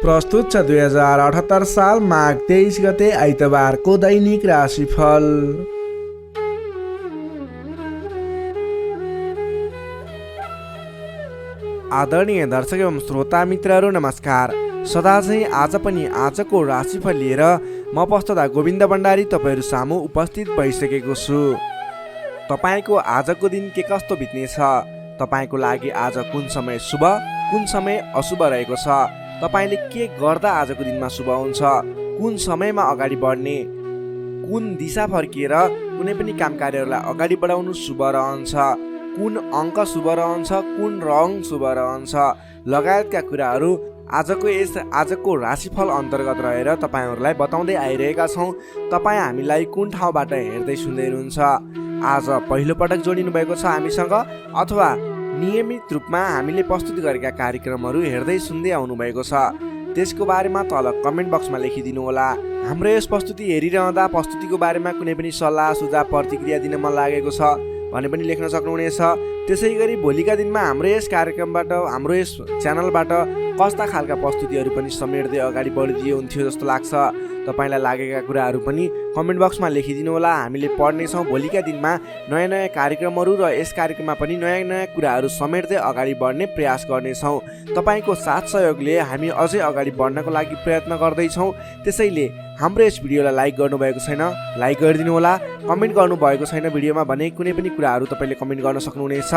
प्रस्तुत छ 2078 साल माघ 23 गते आइतबारको दैनिक राशिफल। आदरणीय दर्शक एवं श्रोता मित्रहरू नमस्कार। सदा चाहिँ आज पनि आजको राशिफल लिएर म पस्तदा गोविन्द भण्डारी तपाईँहरू सामु उपस्थित भइसकेको छु। तपाईँको आजको दिन के कस्तो बित्नेछ, तपाईँको लागि आज कुन समय शुभ कुन समय अशुभ रहेको छ, तपाईँले के गर्दा आजको दिनमा शुभ हुन्छ, कुन समयमा अगाडि बढ्ने, कुन दिशा फर्किएर कुनै पनि काम कार्यहरूलाई अगाडि बढाउनु शुभ रहन्छ, कुन अङ्क शुभ रहन्छ, कुन रङ शुभ रहन्छ लगायतका कुराहरू आजको राशिफल अन्तर्गत रहेर तपाईँहरूलाई बताउँदै आइरहेका छौँ। तपाईँ हामीलाई कुन ठाउँबाट हेर्दै सुन्दै हुनुहुन्छ, आज पहिलो पटक जोडिनु भएको छ हामीसँग अथवा नियमित रूपमा हामीले प्रस्तुत गरेका कार्यक्रमहरू हेर्दै सुन्दै आउनु भएको छ, त्यसको बारेमा तल कमेन्ट बक्समा लेखिदिनु होला। हाम्रो यस प्रस्तुति हेरिरहँदा प्रस्तुतिको बारेमा कुनै पनि सल्लाह सुझाव प्रतिक्रिया दिन मन लागेको छ भने पनि लेख्न सक्नुहुनेछ। त्यसै गरी भोलिका दिनमा हाम्रो यस कार्यक्रमबाट हाम्रो यस च्यानलबाट कस्ता खालका प्रस्तुतिहरू पनि समेट्दै अगाडि बढिदिए हुन्थ्यो जस्तो लाग्छ, तपाईँलाई लागेका कुराहरू पनि कमेन्ट बक्समा लेखिदिनु होला। हामीले पढ्नेछौँ भोलिका दिनमा नयाँ नयाँ कार्यक्रमहरू र यस कार्यक्रममा पनि नयाँ नयाँ कुराहरू समेट्दै अगाडि बढ्ने प्रयास गर्नेछौँ। तपाईँको साथ सहयोगले हामी अझै अगाडि बढ्नको लागि प्रयत्न गर्दैछौँ। त्यसैले हाम्रो यस भिडियोलाई लाइक गर्नुभएको छैन, लाइक गरिदिनु होला। कमेन्ट गर्नुभएको छैन भिडियोमा भने कुनै पनि कुराहरू तपाईँले कमेन्ट गर्न सक्नुहुनेछ।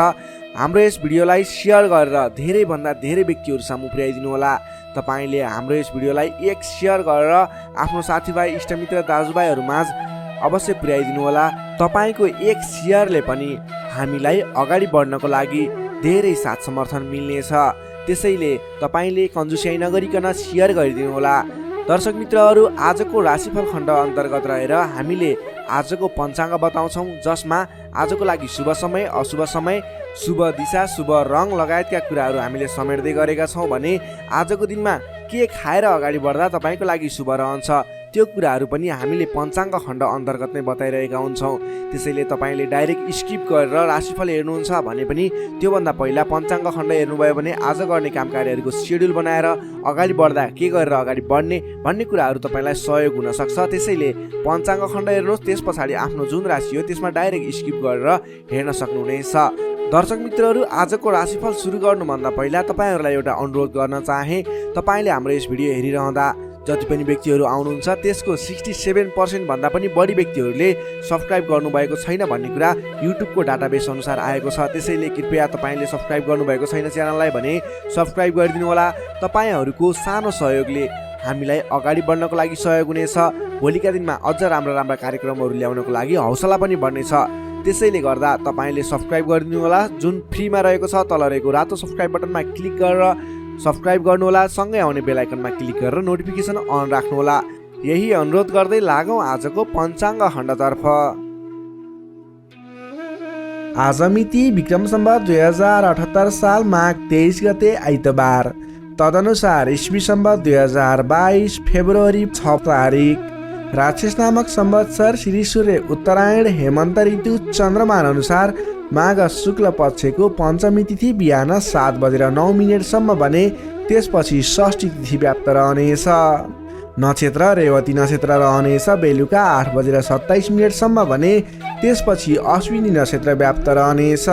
हाम्रो यस भिडियोलाई सेयर गरेर धेरैभन्दा धेरै व्यक्तिहरू सामु पुर्याइदिनु होला। तपाईँले हाम्रो यस भिडियोलाई एक सेयर गरेर आफ्नो साथीभाइ इष्टमित्र दाजुभाइहरू माझ अवश्य पुर्याइदिनु होला। तपाईँको एक सेयरले पनि हामीलाई अगाडि बढ्नको लागि धेरै साथ समर्थन मिल्नेछ। त्यसैले तपाईँले कन्जुस्याइ नगरिकन सेयर गरिदिनु होला। दर्शक मित्रहरू, आजको राशिफल खण्ड अन्तर्गत रहेर हामीले आजको पञ्चाङ्ग बताउँछौँ, जसमा आजको लागि शुभ समय अशुभ समय, शुभ दिशा शुभ रङ लगायतका कुराहरू हामीले समेट्दै गरेका छौँ। भने आजको दिनमा के खाएर अगाडि बढ्दा तपाईँको लागि शुभ रहन्छ त्यो कुराहरू पनि हामीले पञ्चाङ्ग खण्ड अन्तर्गत नै बताइरहेका हुन्छौँ। त्यसैले तपाईँले डाइरेक्ट स्किप गरेर राशिफल हेर्नुहुन्छ भने पनि त्योभन्दा पहिला पञ्चाङ्ग खण्ड हेर्नुभयो भने आज गर्ने काम कार्यहरूको सेड्युल बनाएर अगाडि बढ्दा के गरेर अगाडि बढ्ने भन्ने कुराहरू तपाईँलाई सहयोग हुनसक्छ। त्यसैले पञ्चाङ्ग खण्ड हेर्नुहोस्, त्यस पछाडि आफ्नो जुन राशि हो त्यसमा डाइरेक्ट स्किप गरेर हेर्न सक्नुहुनेछ। दर्शक मित्रहरू, आजको राशिफल सुरु गर्नुभन्दा पहिला तपाईँहरूलाई एउटा अनुरोध गर्न चाहे। तपाईँले हाम्रो यस भिडियो हेरिरहँदा जति पनि व्यक्तिहरू आउनुहुन्छ त्यसको 67% भन्दा पनि बढी व्यक्तिहरूले सब्सक्राइब गर्नुभएको छैन भन्ने कुरा युट्युबको डाटाबेस अनुसार आएको छ। त्यसैले कृपया तपाईँले सब्सक्राइब गर्नुभएको छैन च्यानललाई भने सब्सक्राइब गरिदिनु होला। तपाईँहरूको सानो सहयोगले हामीलाई अगाडि बढ्नको लागि सहयोग हुनेछ। भोलिका दिनमा अझ राम्रा राम्रा कार्यक्रमहरू ल्याउनको लागि हौसला पनि बढ्नेछ। त्यसैले गर्दा तपाईँले सब्सक्राइब गरिदिनु होला। जुन फ्रीमा रहेको छ तल रहेको रातो सब्सक्राइब बटनमा क्लिक गरेर सब्सक्राइब गर्नुहोला। सँगै आउने बेल आइकनमा क्लिक गरेर नोटिफिकेसन अन राख्नुहोला। यही अनुरोध गर्दै लागौँ आजको पञ्चाङ्ग खण्डतर्फ। आज मिति विक्रम सम्वत 2078 साल माघ 23 गते आइतबार, तदनुसार इस्वी सम्वत 2022 फेब्रुअरी 6 तारिक। राक्षस नामक संवत्सर श्री सूर्य उत्तरायण हेमन्त ऋतु चन्द्रमा अनुसार माघ शुक्ल पक्षको पञ्चमी तिथि बिहान 7:09 भने त्यसपछि षष्ठी तिथि व्याप्त रहनेछ। नक्षत्र रेवती नक्षत्र रहनेछ बेलुका 8:27 भने त्यसपछि अश्विनी नक्षत्र व्याप्त रहनेछ।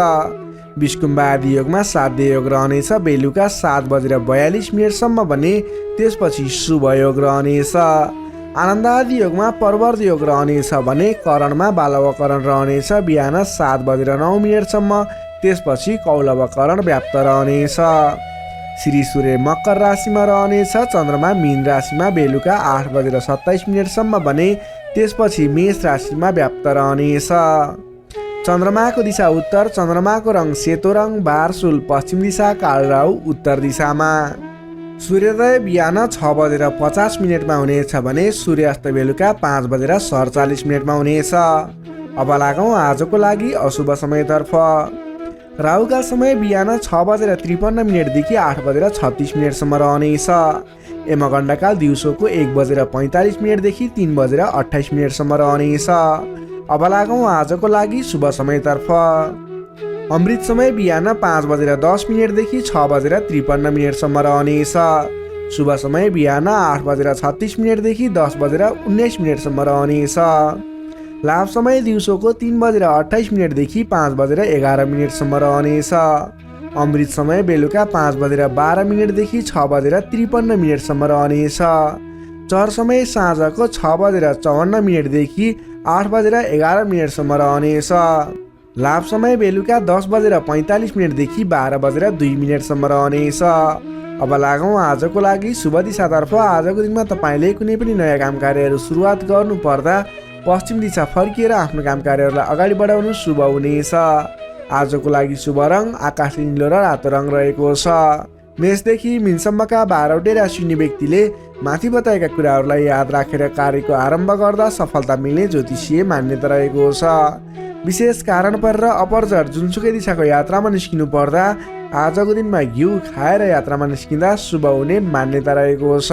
विष्कुम्भ आदि योगमा साध्य योग रहनेछ बेलुका 7:42 भने त्यसपछि शुभ योग रहनेछ। आनन्द आदि योगमा परवर्त योग रहनेछ भने करणमा बालवकरण रहनेछ बिहान 7:09 त्यसपछि कौलवकरण व्याप्त रहनेछ। श्री सूर्य मकर राशिमा रहनेछ, चन्द्रमा मीन राशिमा बेलुका 8:27 भने त्यसपछि मेष राशिमा व्याप्त रहनेछ। चन्द्रमाको दिशा उत्तर, चन्द्रमाको रङ सेतो रङ, बारसुल पश्चिम दिशा, कालराहु उत्तर दिशामा। सूर्योदय बिहान 6:50 हुनेछ भने सूर्यास्त बेलुका 5:47 हुनेछ। अब लागौँ आजको लागि अशुभ समयतर्फ। राहुकाल समय बिहान 6:53 देखि 8:36 रहनेछ। यमगण्डकाल दिउँसोको 1:45 देखि 3:28 रहनेछ। अब लागौँ आजको लागि शुभ समयतर्फ। अमृत समय बिहान 5:10 देखि 6:53 रहनेछ। शुभ समय बिहान 8:36 देखि 10:19 रहनेछ। लाभ समय दिउँसोको 3:28 देखि 5:11 रहनेछ। अमृत समय बेलुका 5:12 देखि 6:53 रहनेछ। चर समय साँझको 6:54 देखि 8:11 रहनेछ। लाभ समय बेलुका 10:45 देखि 12:02 रहनेछ। अब लागौँ आजको लागि शुभ दिशातर्फ। आजको दिनमा तपाईँले कुनै पनि नयाँ काम कार्यहरू सुरुवात गर्नु पर्दा पश्चिम दिशा फर्किएर आफ्नो काम कार्यहरूलाई अगाडि बढाउनु शुभ हुनेछ। आजको लागि शुभ रङ आकाशे नीलो र रातो रङ रहेको छ। मेषदेखि मीनसम्मका 12वटै राशि हुने व्यक्तिले माथि बताएका कुराहरूलाई याद राखेर कार्यको आरम्भ गर्दा सफलता मिल्ने ज्योतिषीय मान्यता रहेको छ। विशेष कारण परेर अपरझट जुनसुकै दिशाको यात्रामा निस्किनु पर्दा आजको दिनमा घिउ खाएर यात्रामा निस्किँदा शुभ हुने मान्यता रहेको छ।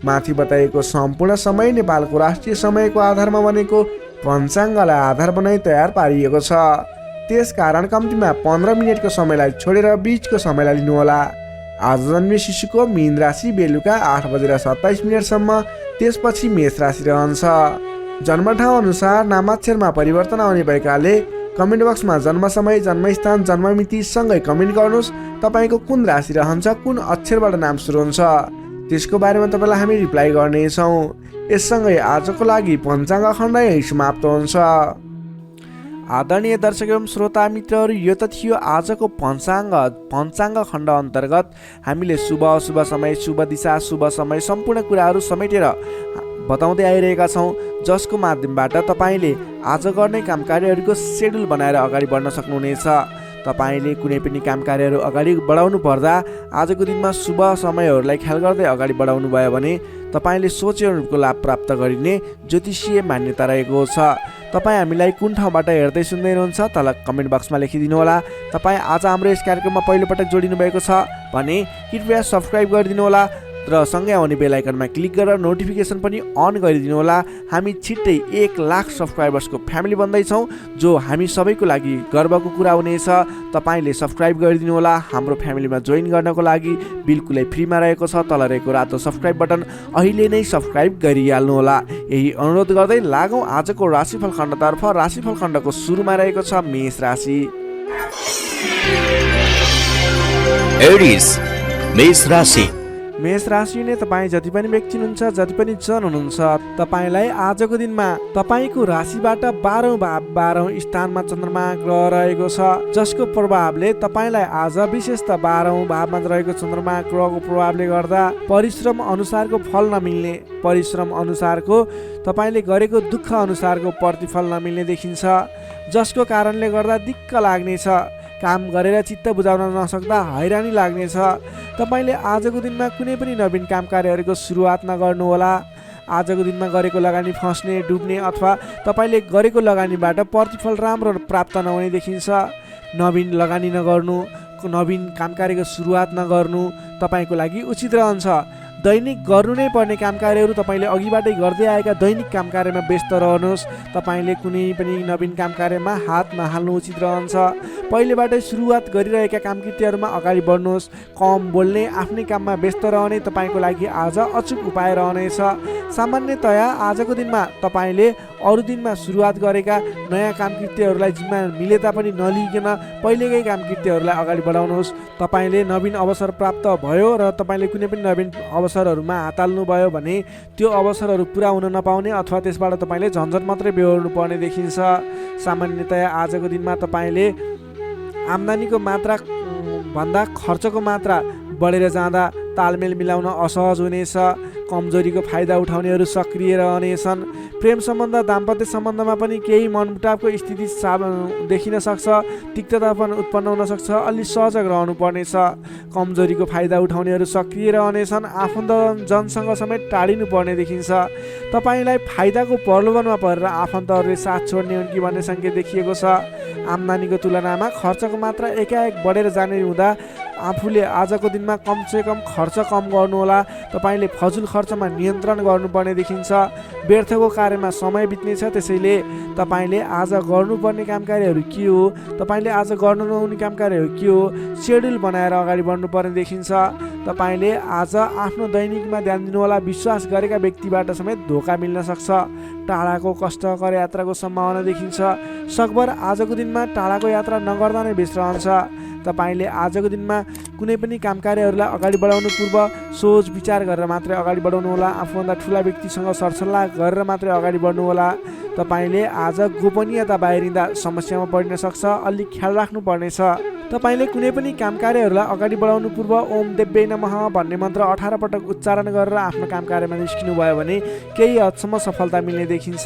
माथि बताइएको सम्पूर्ण समय नेपालको राष्ट्रिय समयको आधारमा बनेको पञ्चाङ्गलाई आधार बनाई तयार पारिएको छ। त्यस कारण कम्तीमा 15 मिनटको समयलाई छोडेर बीचको समयलाई लिनुहोला। आज जन्मिए शिशुको मीन राशि बेलुका 8:27 त्यसपछि मेष राशि रहन्छ। जन्मठाउँ अनुसार नामाक्षरमा परिवर्तन आउने भएकाले कमेन्ट बक्समा जन्म समय, जन्मस्थान, जन्ममिति सँगै कमेन्ट गर्नुहोस्। तपाईँको कुन राशि रहन्छ, कुन अक्षरबाट नाम सुरु हुन्छ, त्यसको बारेमा तपाईँलाई हामी रिप्लाई गर्नेछौँ। यससँगै आजको लागि पञ्चाङ्ग खण्ड यही समाप्त हुन्छ। आदरणीय दर्शक एवं श्रोता मित्रहरू, यो त थियो आजको पञ्चाङ्ग खण्ड अन्तर्गत हामीले शुभ अशुभ समय, शुभ दिशा, शुभ समय सम्पूर्ण कुराहरू समेटेर बताउँदै आइरहेका छौँ, जसको माध्यमबाट तपाईँले आज गर्ने काम कार्यहरूको सेड्युल बनाएर अगाडि बढ्न सक्नुहुनेछ। तपाईँले कुनै पनि काम कार्यहरू अगाडि बढाउनु पर्दा आजको दिनमा शुभ समयहरूलाई ख्याल गर्दै अगाडि बढाउनु भयो भने तपाईँले सोचे अनुरूपको लाभ प्राप्त गरिने ज्योतिषीय मान्यता रहेको छ। तपाईँ हामीलाई कुन ठाउँबाट हेर्दै सुन्दै हुनुहुन्छ तल कमेन्ट बक्समा लेखिदिनु होला। तपाईँ आज हाम्रो यस कार्यक्रममा पहिलोपटक जोडिनु भएको छ भने कृपया सब्सक्राइब गरिदिनु होला र सँगै आउने बेल आइकनमा क्लिक गरेर नोटिफिकेसन पनि अन गरिदिनु होला। हामी छिट्टै 1 लाख सब्सक्राइबर्सको फ्यामिली बन्दैछौँ, जो हामी सबैको लागि गर्वको कुरा हुनेछ। तपाईँले सब्सक्राइब गरिदिनु होला। हाम्रो फ्यामिलीमा जोइन गर्नको लागि बिल्कुलै फ्रीमा रहेको छ। तल रहेको रातो सब्सक्राइब बटन अहिले नै सब्सक्राइब गरिहाल्नु होला। यही अनुरोध गर्दै लागौँ आजको राशिफल खण्डतर्फ। राशिफल खण्डको सुरुमा रहेको छ मेष राशि। एरिस मेष राशि। मेष राशि नै तपाईँ जति पनि व्यक्ति हुनुहुन्छ, जति पनि जन हुनुहुन्छ, तपाईँलाई आजको दिनमा तपाईँको राशिबाट 12औं भाव 12औं स्थानमा चन्द्रमा ग्रह रहेको छ, जसको प्रभावले तपाईँलाई आज विशेषतः 12औं भावमा रहेको चन्द्रमा ग्रहको प्रभावले गर्दा परिश्रम अनुसारको फल नमिल्ने, परिश्रम अनुसारको तपाईँले गरेको दुःख अनुसारको प्रतिफल नमिल्ने देखिन्छ, जसको कारणले गर्दा दिक्क लाग्नेछ। काम गरेर चित्त बुझाउन नसक्दा हैरानी लाग्नेछ। तपाईँले आजको दिनमा कुनै पनि नवीन काम कार्यहरूको सुरुवात नगर्नुहोला। आजको दिनमा गरेको लगानी फस्ने, डुब्ने अथवा तपाईँले गरेको लगानीबाट प्रतिफल राम्रो प्राप्त नहुने देखिन्छ। नवीन लगानी नगर्नु, नवीन काम कार्यको सुरुवात नगर्नु तपाईँको लागि उचित रहन्छ। दैनिक गर्नु नै पर्ने काम कार्यहरू तपाईँले अघिबाटै गर्दै आएका दैनिक काम कार्यमा व्यस्त रहनुहोस्। तपाईँले कुनै पनि नवीन काम कार्यमा हात नहाल्नु उचित रहन्छ। पहिलेबाटै सुरुवात गरिरहेका काम कृत्यहरूमा अगाडि बढ्नुहोस्। कम बोल्ने, आफ्नै काममा व्यस्त रहने तपाईँको लागि आज अचुक उपाय रहनेछ। सामान्यतया आजको दिनमा तपाईँले अरू दिनमा सुरुवात गरेका नयाँ काम कृत्यहरूलाई जिम्मा मिले तापनि नलिकन पहिलेकै काम कृत्यहरूलाई अगाडि बढाउनुहोस्। तपाईँले नवीन अवसर प्राप्त भयो र तपाईँले कुनै पनि नवीन अवसरहरूमा हात हाल्नुभयो भने त्यो अवसरहरू पुरा हुन नपाउने अथवा त्यसबाट तपाईँले झन्झट मात्रै बेहोर्नु पर्ने देखिन्छ। सामान्यतया आजको दिनमा तपाईँले आम्दानीको मात्रा भन्दा खर्चको मात्रा बढेर जाँदा तालमेल मिलाउन असहज हुनेछ। कमजोरीको फाइदा उठाउनेहरू सक्रिय रहनेछन्। प्रेम सम्बन्ध, दाम्पत्य सम्बन्धमा पनि केही मनमुटावको स्थिति देखिन सक्छ। तिक्तता पनि उत्पन्न हुन सक्छ। अलि सजग रहनु पर्नेछ। कमजोरीको फाइदा उठाउनेहरू सक्रिय रहनेछन्। आफन्त जनसँग समेत टाढिनु पर्ने देखिन्छ। तपाईँलाई फाइदाको प्रलोभनमा परेर आफन्तहरूले साथ छोड्ने हुन् कि भन्ने सङ्केत देखिएको छ। आम्दानीको तुलनामा खर्चको मात्रा एकाएक बढेर जाने हुँदा आफूले आजको दिनमा कमसेकम खर्च कम गर्नुहोला। तपाईँले फजुल खर्चमा नियन्त्रण गर्नुपर्ने देखिन्छ। व्यर्थको कार्यमा समय बित्नेछ। त्यसैले तपाईँले आज गर्नुपर्ने काम कार्यहरू के हो, तपाईँले आज गर्नु नहुने काम कार्यहरू के हो, सेड्युल बनाएर अगाडि बढ्नुपर्ने देखिन्छ। तपाईँले आज आफ्नो दैनिकमा ध्यान दिनुहोला। विश्वास गरेका व्यक्तिबाट समेत धोका मिल्न सक्छ। टाढाको कष्टकर यात्राको सम्भावना देखिन्छ। सकभर आजको दिनमा टाढाको यात्रा नगर्दा नै बेस रहन्छ। तपाईँले आजको दिनमा कुनै पनि काम कार्यहरूलाई अगाडि बढाउनु पूर्व सोच विचार गरेर मात्रै अगाडि बढाउनुहोला। आफूभन्दा ठुला व्यक्तिसँग सरसल्लाह गरेर मात्रै अगाडि बढ्नुहोला। तपाईँले आज गोपनीयता बाहिरिँदा समस्यामा पर्न सक्छ, अलिक ख्याल राख्नुपर्नेछ। तपाईँले कुनै पनि काम कार्यहरूलाई अगाडि बढाउनु पूर्व ओम देव्यै नमः भन्ने मन्त्र 18 पटक उच्चारण गरेर आफ्नो काम कार्यमा निस्किनु भयो भने केही हदसम्म सफलता मिल्ने देखिन्छ।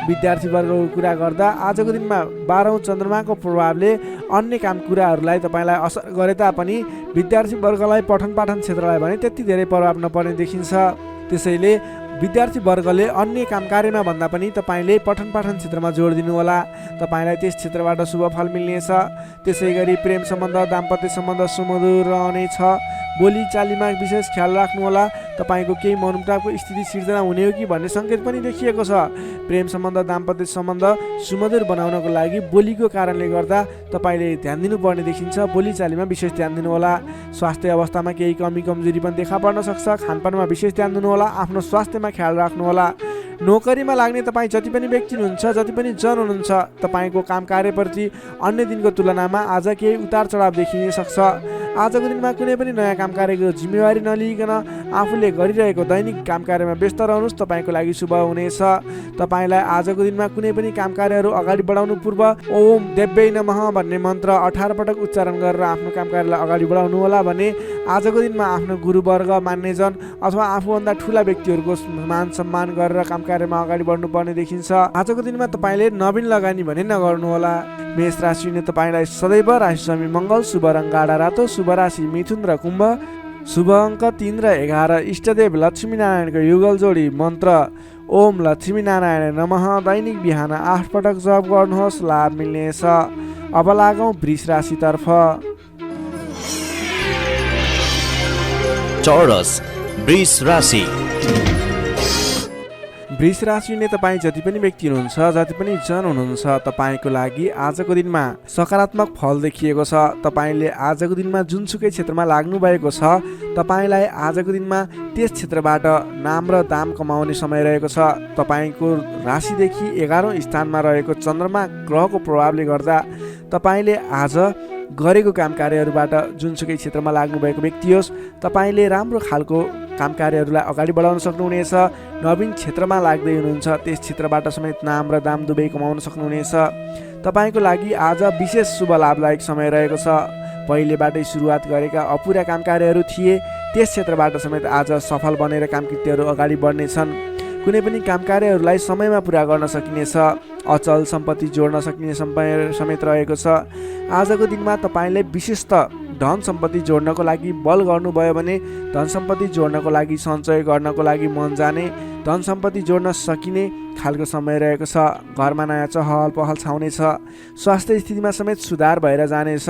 विद्यार्थीवर्गको कुरा गर्दा आजको दिनमा 12औं चन्द्रमाको प्रभावले अन्य काम कुराहरूलाई तपाईँलाई असर गरे तापनि विद्यार्थीवर्गलाई पठन पाठन क्षेत्रलाई भने त्यति धेरै प्रभाव नपर्ने देखिन्छ। त्यसैले विद्यार्थीवर्गले अन्य काम कार्यमा भन्दा पनि तपाईँले पठन पाठन क्षेत्रमा जोड दिनुहोला। तपाईँलाई त्यस क्षेत्रबाट शुभ फल मिल्नेछ। त्यसै गरी प्रेम सम्बन्ध, दाम्पत्य सम्बन्ध सुमधुर रहनेछ। बोली चालीमा विशेष ख्याल राख्नुहोला। तपाईँको केही मनमुटावको स्थिति सिर्जना हुने हो कि भन्ने सङ्केत पनि देखिएको छ। प्रेम सम्बन्ध, दाम्पत्य सम्बन्ध सुमधुर बनाउनको लागि बोलीको कारणले गर्दा तपाईँले ध्यान दिनुपर्ने देखिन्छ। बोली चालीमा विशेष ध्यान दिनुहोला। स्वास्थ्य अवस्थामा केही कमी कमजोरी पनि देखा पर्न सक्छ। खानपानमा विशेष ध्यान दिनुहोला। आफ्नो स्वास्थ्यमा ख्याल राख्नुहोला। नोकरीमा लाग्ने तपाईँ जति पनि व्यक्ति हुनुहुन्छ, जति पनि जन हुनुहुन्छ, तपाईँको काम कार्यप्रति अन्य दिनको तुलनामा आज केही उतार चढाव देखिन सक्छ। आजको दिनमा कुनै पनि नयाँ काम कार्यको जिम्मेवारी नलिइकन आफूले गरिरहेको दैनिक काम कार्यमा व्यस्त रहनुहोस्। तपाईँको लागि शुभ हुनेछ। तपाईँलाई आजको दिनमा कुनै पनि काम कार्यहरू अगाडि बढाउनु पूर्व ओम देव्यै नमः भन्ने मन्त्र 18 पटक उच्चारण गरेर आफ्नो काम कार्यलाई अगाडि बढाउनु होला भने आजको दिनमा आफ्नो गुरुवर्ग, मान्यजन अथवा आफूभन्दा ठुला व्यक्तिहरूको मान सम्मान गरेर काम कार्यमा अगाडि बढ्नुपर्ने देखिन्छ। आजको दिनमा तपाईँले नवीन लगानी भने नगर्नुहोला। मेष राशिले तपाईँलाई सदैव राशि स्वामी मङ्गल, शुभ रङ गाढा रातो, शुभ राशि मिथुन र कुम्भ, शुभ अङ्क 3 र 11, इष्टदेव लक्ष्मीनारायणको युगल जोडी मन्त्र ओम लक्ष्मीनारायण नमः दैनिक बिहान 8 पटक जप गर्नुहोस्, लाभ मिल्नेछ। अब लागौँ वृष राशितर्फ। चौरस वृष राशि। वृष राशिले तपाईँ जति पनि व्यक्ति हुनुहुन्छ, जति पनि जन हुनुहुन्छ, तपाईँको लागि आजको दिनमा सकारात्मक फल देखिएको छ। तपाईँले आजको दिनमा जुनसुकै क्षेत्रमा लाग्नु भएको छ, तपाईँलाई आजको दिनमा त्यस क्षेत्रबाट नाम र दाम कमाउने समय रहेको छ। तपाईँको राशिदेखि 11औं स्थानमा रहेको चन्द्रमा ग्रहको प्रभावले गर्दा तपाईँले आज गरेको काम कार्यहरूबाट जुनसुकै क्षेत्रमा लाग्नु भएको व्यक्ति होस्, तपाईँले राम्रो खालको काम कार्यहरूलाई अगाडि बढाउन सक्नुहुनेछ। नवीन क्षेत्रमा लाग्दै हुनुहुन्छ, त्यस क्षेत्रबाट समेत नाम र दाम दुवै कमाउन सक्नुहुनेछ। तपाईँको लागि आज विशेष शुभ लाभदायक समय रहेको छ। पहिलेबाटै सुरुवात गरेका अपुरा काम कार्यहरू थिए, त्यस क्षेत्रबाट समेत आज सफल बनेर कामकृत्यहरू अगाडि बढ्नेछन्। कुनै पनि काम कार्यहरूलाई समयमा पुरा गर्न सकिनेछ। अचल सम्पत्ति जोड्न सकिने समेत रहेको छ। आजको दिनमा तपाईँले विशेषतः धन सम्पत्ति जोड्नको लागि बल गर्नुभयो भने धन सम्पत्ति जोड्नको लागि, सञ्चय गर्नको लागि मन जाने, धन सम्पत्ति जोड्न सकिने खालको समय रहेको छ। घरमा नयाँ चहल पहल छाउनेछ। स्वास्थ्य स्थितिमा समेत सुधार भएर जानेछ।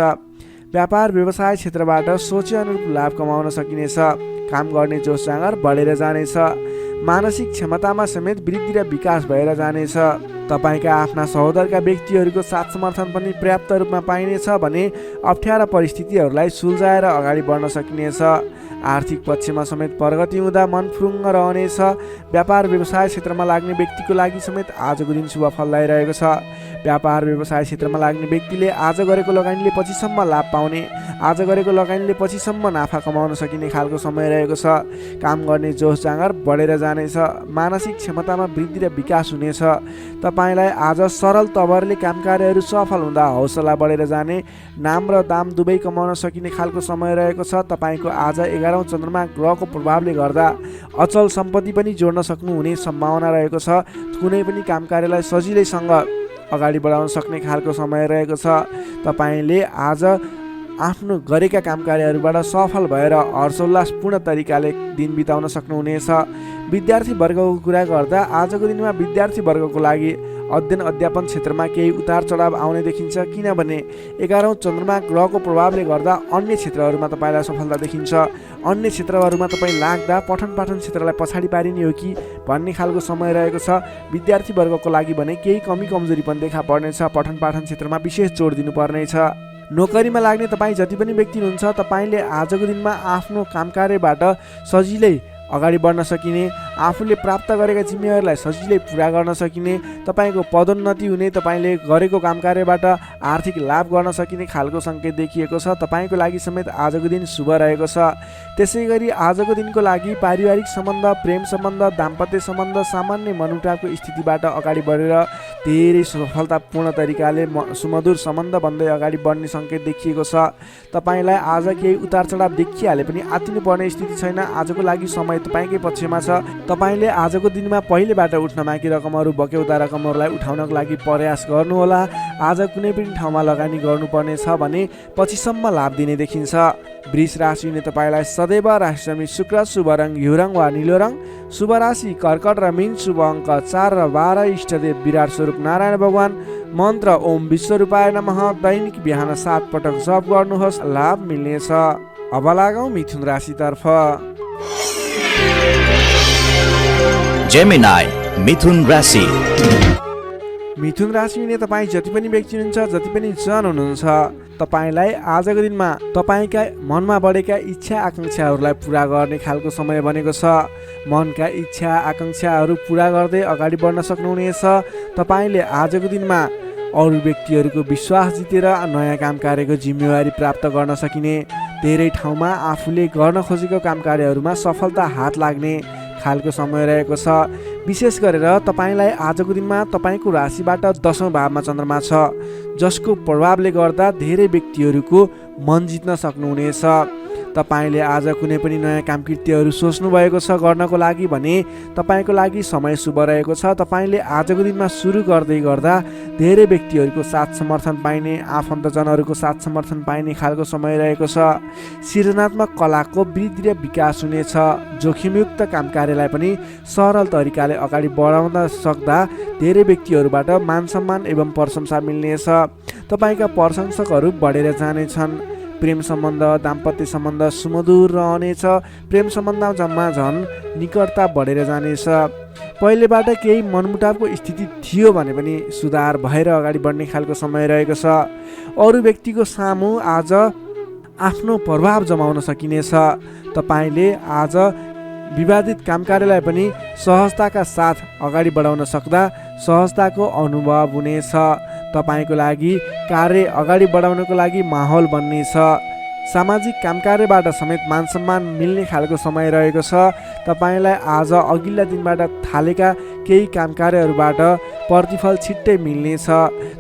व्यापार व्यवसाय क्षेत्रबाट सोचे अनुरूप लाभ कमाउन सकिनेछ। काम गर्ने जोस जाँगर बढेर जानेछ। मानसिक क्षमतामा समेत वृद्धि र विकास भएर जानेछ। तपाईँका आफ्ना सहोदरका व्यक्तिहरूको साथ समर्थन पनि पर्याप्त रूपमा पाइनेछ भने अप्ठ्यारा परिस्थितिहरूलाई सुल्झाएर अगाडि बढ्न सकिनेछ। आर्थिक पक्षमा समेत प्रगति हुँदा मन फुरुङ्ग रहनेछ। व्यापार व्यवसाय क्षेत्रमा लाग्ने व्यक्तिको लागि समेत आजको दिन शुभ फलदायी रहेको छ। व्यापार व्यवसाय क्षेत्रमा लाग्ने व्यक्तिले आज गरेको लगानीले पछिसम्म लाभ पाउने, आज गरेको लगानीले पछिसम्म नाफा कमाउन सकिने खालको समय रहेको छ। काम गर्ने जोस जाँगर बढेर जानेछ। मानसिक क्षमतामा वृद्धि र विकास हुनेछ। तपाईँलाई आज सरल तवरले काम कार्यहरू सफल हुँदा हौसला बढेर जाने, नाम र दाम दुवै कमाउन सकिने खालको समय रहेको छ। तपाईँको आज 11औं चन्द्रमा ग्रहको प्रभावले गर्दा अचल सम्पत्ति पनि जोड्न सक्नुहुने सम्भावना रहेको छ। कुनै पनि काम कार्यलाई सजिलैसँग अगाडि बढाउन सक्ने खालको समय रहेको छ। तपाईँले आज आफ्नो गरेका काम कार्यहरूबाट सफल भएर हर्षोल्लासपूर्ण तरिकाले दिन बिताउन सक्नुहुनेछ। विद्यार्थी वर्गको कुरा गर्दा आजको दिनमा विद्यार्थी वर्गको लागि अध्ययन अध्यापन क्षेत्रमा केही उतार चढाव आउने देखिन्छ। किनभने 11औं चन्द्रमा ग्रहको प्रभावले गर्दा अन्य क्षेत्रहरूमा तपाईँलाई सफलता देखिन्छ। अन्य क्षेत्रहरूमा तपाईँ लाग्दा पठन पाठन क्षेत्रलाई पछाडि पारिने हो कि भन्ने खालको समय रहेको छ। विद्यार्थी वर्गको लागि भने केही कमी कमजोरी पनि देखा पर्नेछ। पठन पाठन क्षेत्रमा विशेष जोड दिनुपर्नेछ। नोकरीमा लाग्ने तपाईँ जति पनि व्यक्ति हुनुहुन्छ तपाईँले आजको दिनमा आफ्नो कामकार्यबाट सजिलै अगाडि बढ्न सकिने, आफूले प्राप्त गरेका जिम्मेवारीलाई सजिलै पुरा गर्न सकिने, तपाईँको पदोन्नति हुने, तपाईँले गरेको कामकार्यबाट आर्थिक लाभ गर्न सकिने खालको सङ्केत देखिएको छ। तपाईँको लागि समेत आजको दिन शुभ रहेको छ। त्यसै गरी आजको दिनको लागि पारिवारिक सम्बन्ध, प्रेम सम्बन्ध, दाम्पत्य सम्बन्ध सामान्य मनमुटावको स्थितिबाट अगाडि बढेर धेरै सफलतापूर्ण तरिकाले सुमधुर सम्बन्ध बन्दै अगाडि बढ्ने सङ्केत देखिएको छ। तपाईँलाई आज केही उतार चढाव देखिहाले पनि आत्तिनुपर्ने स्थिति छैन। आजको लागि समय तपाईँकै पक्षमा छ। तपाईँले आजको दिनमा पहिलेबाट उठ्न बाँकी रकमहरू, बक्यौता रकमहरूलाई उठाउनको लागि प्रयास गर्नुहोला। आज कुनै पनि ठाउँमा लगानी गर्नुपर्ने छ भने पछिसम्म लाभ दिने देखिन्छ। वृष राशिले तपाईँलाई सदैव राशिसमी शुक्र, शुभ रङ घिउ रङ वा निलो रङ, शुभ राशि कर्कट र मीन, शुभ अङ्क 4 र 12, इष्टदेव विराट स्वरूप नारायण भगवान, मन्त्र ओम विश्वरूपाय नमः, दैनिक बिहान 7 पटक जप गर्नुहोस्, लाभ मिल्नेछ। अब लागौँ मिथुन राशितर्फ। जेमिनाई मिथुन राशि। मिथुन राशिले तपाईँ जति पनि व्यक्ति हुनुहुन्छ, जति पनि जन हुनुहुन्छ, तपाईँलाई आजको दिनमा तपाईँका मनमा बढेका इच्छा आकाङ्क्षाहरूलाई पुरा गर्ने खालको समय बनेको छ। मनका इच्छा आकाङ्क्षाहरू पुरा गर्दै अगाडि बढ्न सक्नुहुनेछ। तपाईँले आजको दिनमा अरू व्यक्तिहरूको विश्वास जितेर नयाँ काम कार्यको जिम्मेवारी प्राप्त गर्न सकिने, धेरै ठाउँमा आफूले गर्न खोजेको काम कार्यहरूमा सफलता हात लाग्ने खालको समय रहेको छ। विशेष गरेर तपाईँलाई आजको दिनमा तपाईँको राशिबाट 10औं भावमा चन्द्रमा छ, जसको प्रभावले गर्दा धेरै व्यक्तिहरूको मन जित्न सक्नुहुनेछ। तपाईँले आज कुनै पनि नयाँ काम कृत्यहरू सोच्नु भएको छ गर्नको लागि भने तपाईँको लागि समय शुभ रहेको छ। तपाईँले आजको दिनमा सुरु गर्दै गर्दा धेरै व्यक्तिहरूको साथ समर्थन पाइने, आफन्तजनहरूको साथ समर्थन पाइने खालको समय रहेको छ। सृजनात्मक कलाको वृद्धि र विकास हुनेछ। जोखिमयुक्त काम कार्यलाई पनि सरल तरिकाले अगाडि बढाउन सक्दा धेरै व्यक्तिहरूबाट मान सम्मान एवं प्रशंसा मिल्नेछ। तपाईँका प्रशंसकहरू बढेर जानेछन्। प्रेम सम्बन्ध, दाम्पत्य सम्बन्ध सुमधुर रहनेछ। प्रेम सम्बन्धमा जम्मा झन् निकटता बढेर जानेछ। पहिलेबाट केही मनमुटावको स्थिति थियो भने पनि सुधार भएर अगाडि बढ्ने खालको समय रहेको छ। अरू व्यक्तिको सामु आज आफ्नो प्रभाव जमाउन सकिनेछ। तपाईँले आज विवादित काम कार्यलाई पनि सहजताका साथ अगाडि बढाउन सक्दा सहजताको अनुभव हुनेछ। तपाईँको लागि कार्य अगाडि बढाउनको लागि माहौल बन्नेछ। सामाजिक काम कार्यबाट समेत मान सम्मान मिल्ने खालको समय रहेको छ। तपाईँलाई आज अघिल्ला दिनबाट थालेका केही काम कार्यहरूबाट प्रतिफल छिट्टै मिल्नेछ।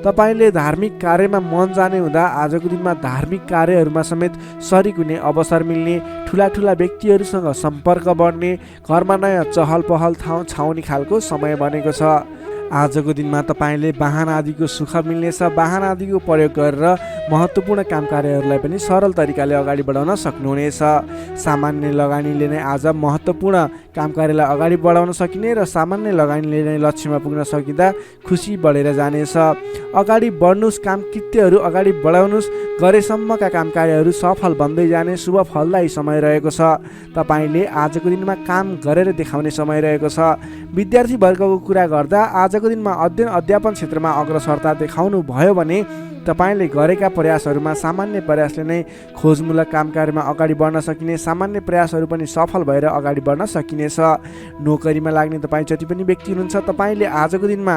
तपाईँले धार्मिक कार्यमा मन जाने हुँदा आजको दिनमा धार्मिक कार्यहरूमा समेत सरिक हुने अवसर मिल्ने, ठुला ठुला व्यक्तिहरूसँग सम्पर्क बढ्ने, घरमा नयाँ चहल पहल छाउने खालको समय बनेको छ। आजको दिनमा तपाईँले वाहन आदिको सुख मिल्नेछ। वाहन आदिको प्रयोग गरेर महत्त्वपूर्ण काम कार्यहरूलाई पनि सरल तरिकाले अगाडि बढाउन सक्नुहुनेछ। सामान्य लगानीले नै आज महत्त्वपूर्ण काम कार्यलाई अगाडि बढाउन सकिने र सामान्य लगानीले नै लक्ष्यमा पुग्न सकिँदा खुसी बढेर जानेछ। अगाडि बढ्नुहोस्, काम कृत्यहरू अगाडि बढाउनुहोस्, गरेसम्मका काम कार्यहरू सफल बन्दै जाने शुभ फलदायी समय रहेको छ। तपाईँले आजको दिनमा काम गरेर देखाउने समय रहेको छ। विद्यार्थी वर्गको कुरा गर्दा आजको दिनमा अध्ययन अध्यापन क्षेत्रमा अग्रसरता देखाउनु भयो भने तपाईँले गरेका प्रयासहरूमा सामान्य प्रयासले नै खोजमूलक काम कार्यमा अगाडि बढ्न सकिने, सामान्य प्रयासहरू पनि सफल भएर अगाडि बढ्न सकिनेछ। नोकरीमा लाग्ने तपाईँ जति पनि व्यक्ति हुनुहुन्छ, तपाईँले आजको दिनमा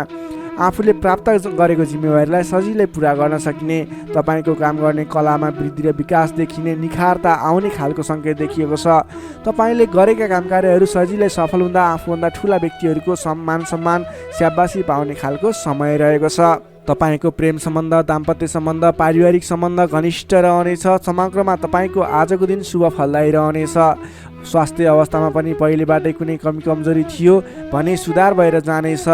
आफूले प्राप्त गरेको जिम्मेवारीलाई सजिलै पुरा गर्न सकिने, तपाईँको काम गर्ने कलामा वृद्धि र विकास देखिने, निखारता आउने खालको सङ्केत देखिएको छ। तपाईँले गरेका काम कार्यहरू सजिलै सफल हुँदा आफूभन्दा ठुला व्यक्तिहरूको सम्मान स्याबासी पाउने खालको समय रहेको छ। तपाईँको प्रेम सम्बन्ध, दाम्पत्य सम्बन्ध, पारिवारिक सम्बन्ध घनिष्ठ रहनेछ। समग्रमा तपाईँको आजको दिन शुभ फलदायी रहनेछ। स्वास्थ्य अवस्थामा पनि पहिलेबाटै कुनै कमी कमजोरी थियो भने सुधार भएर जानेछ।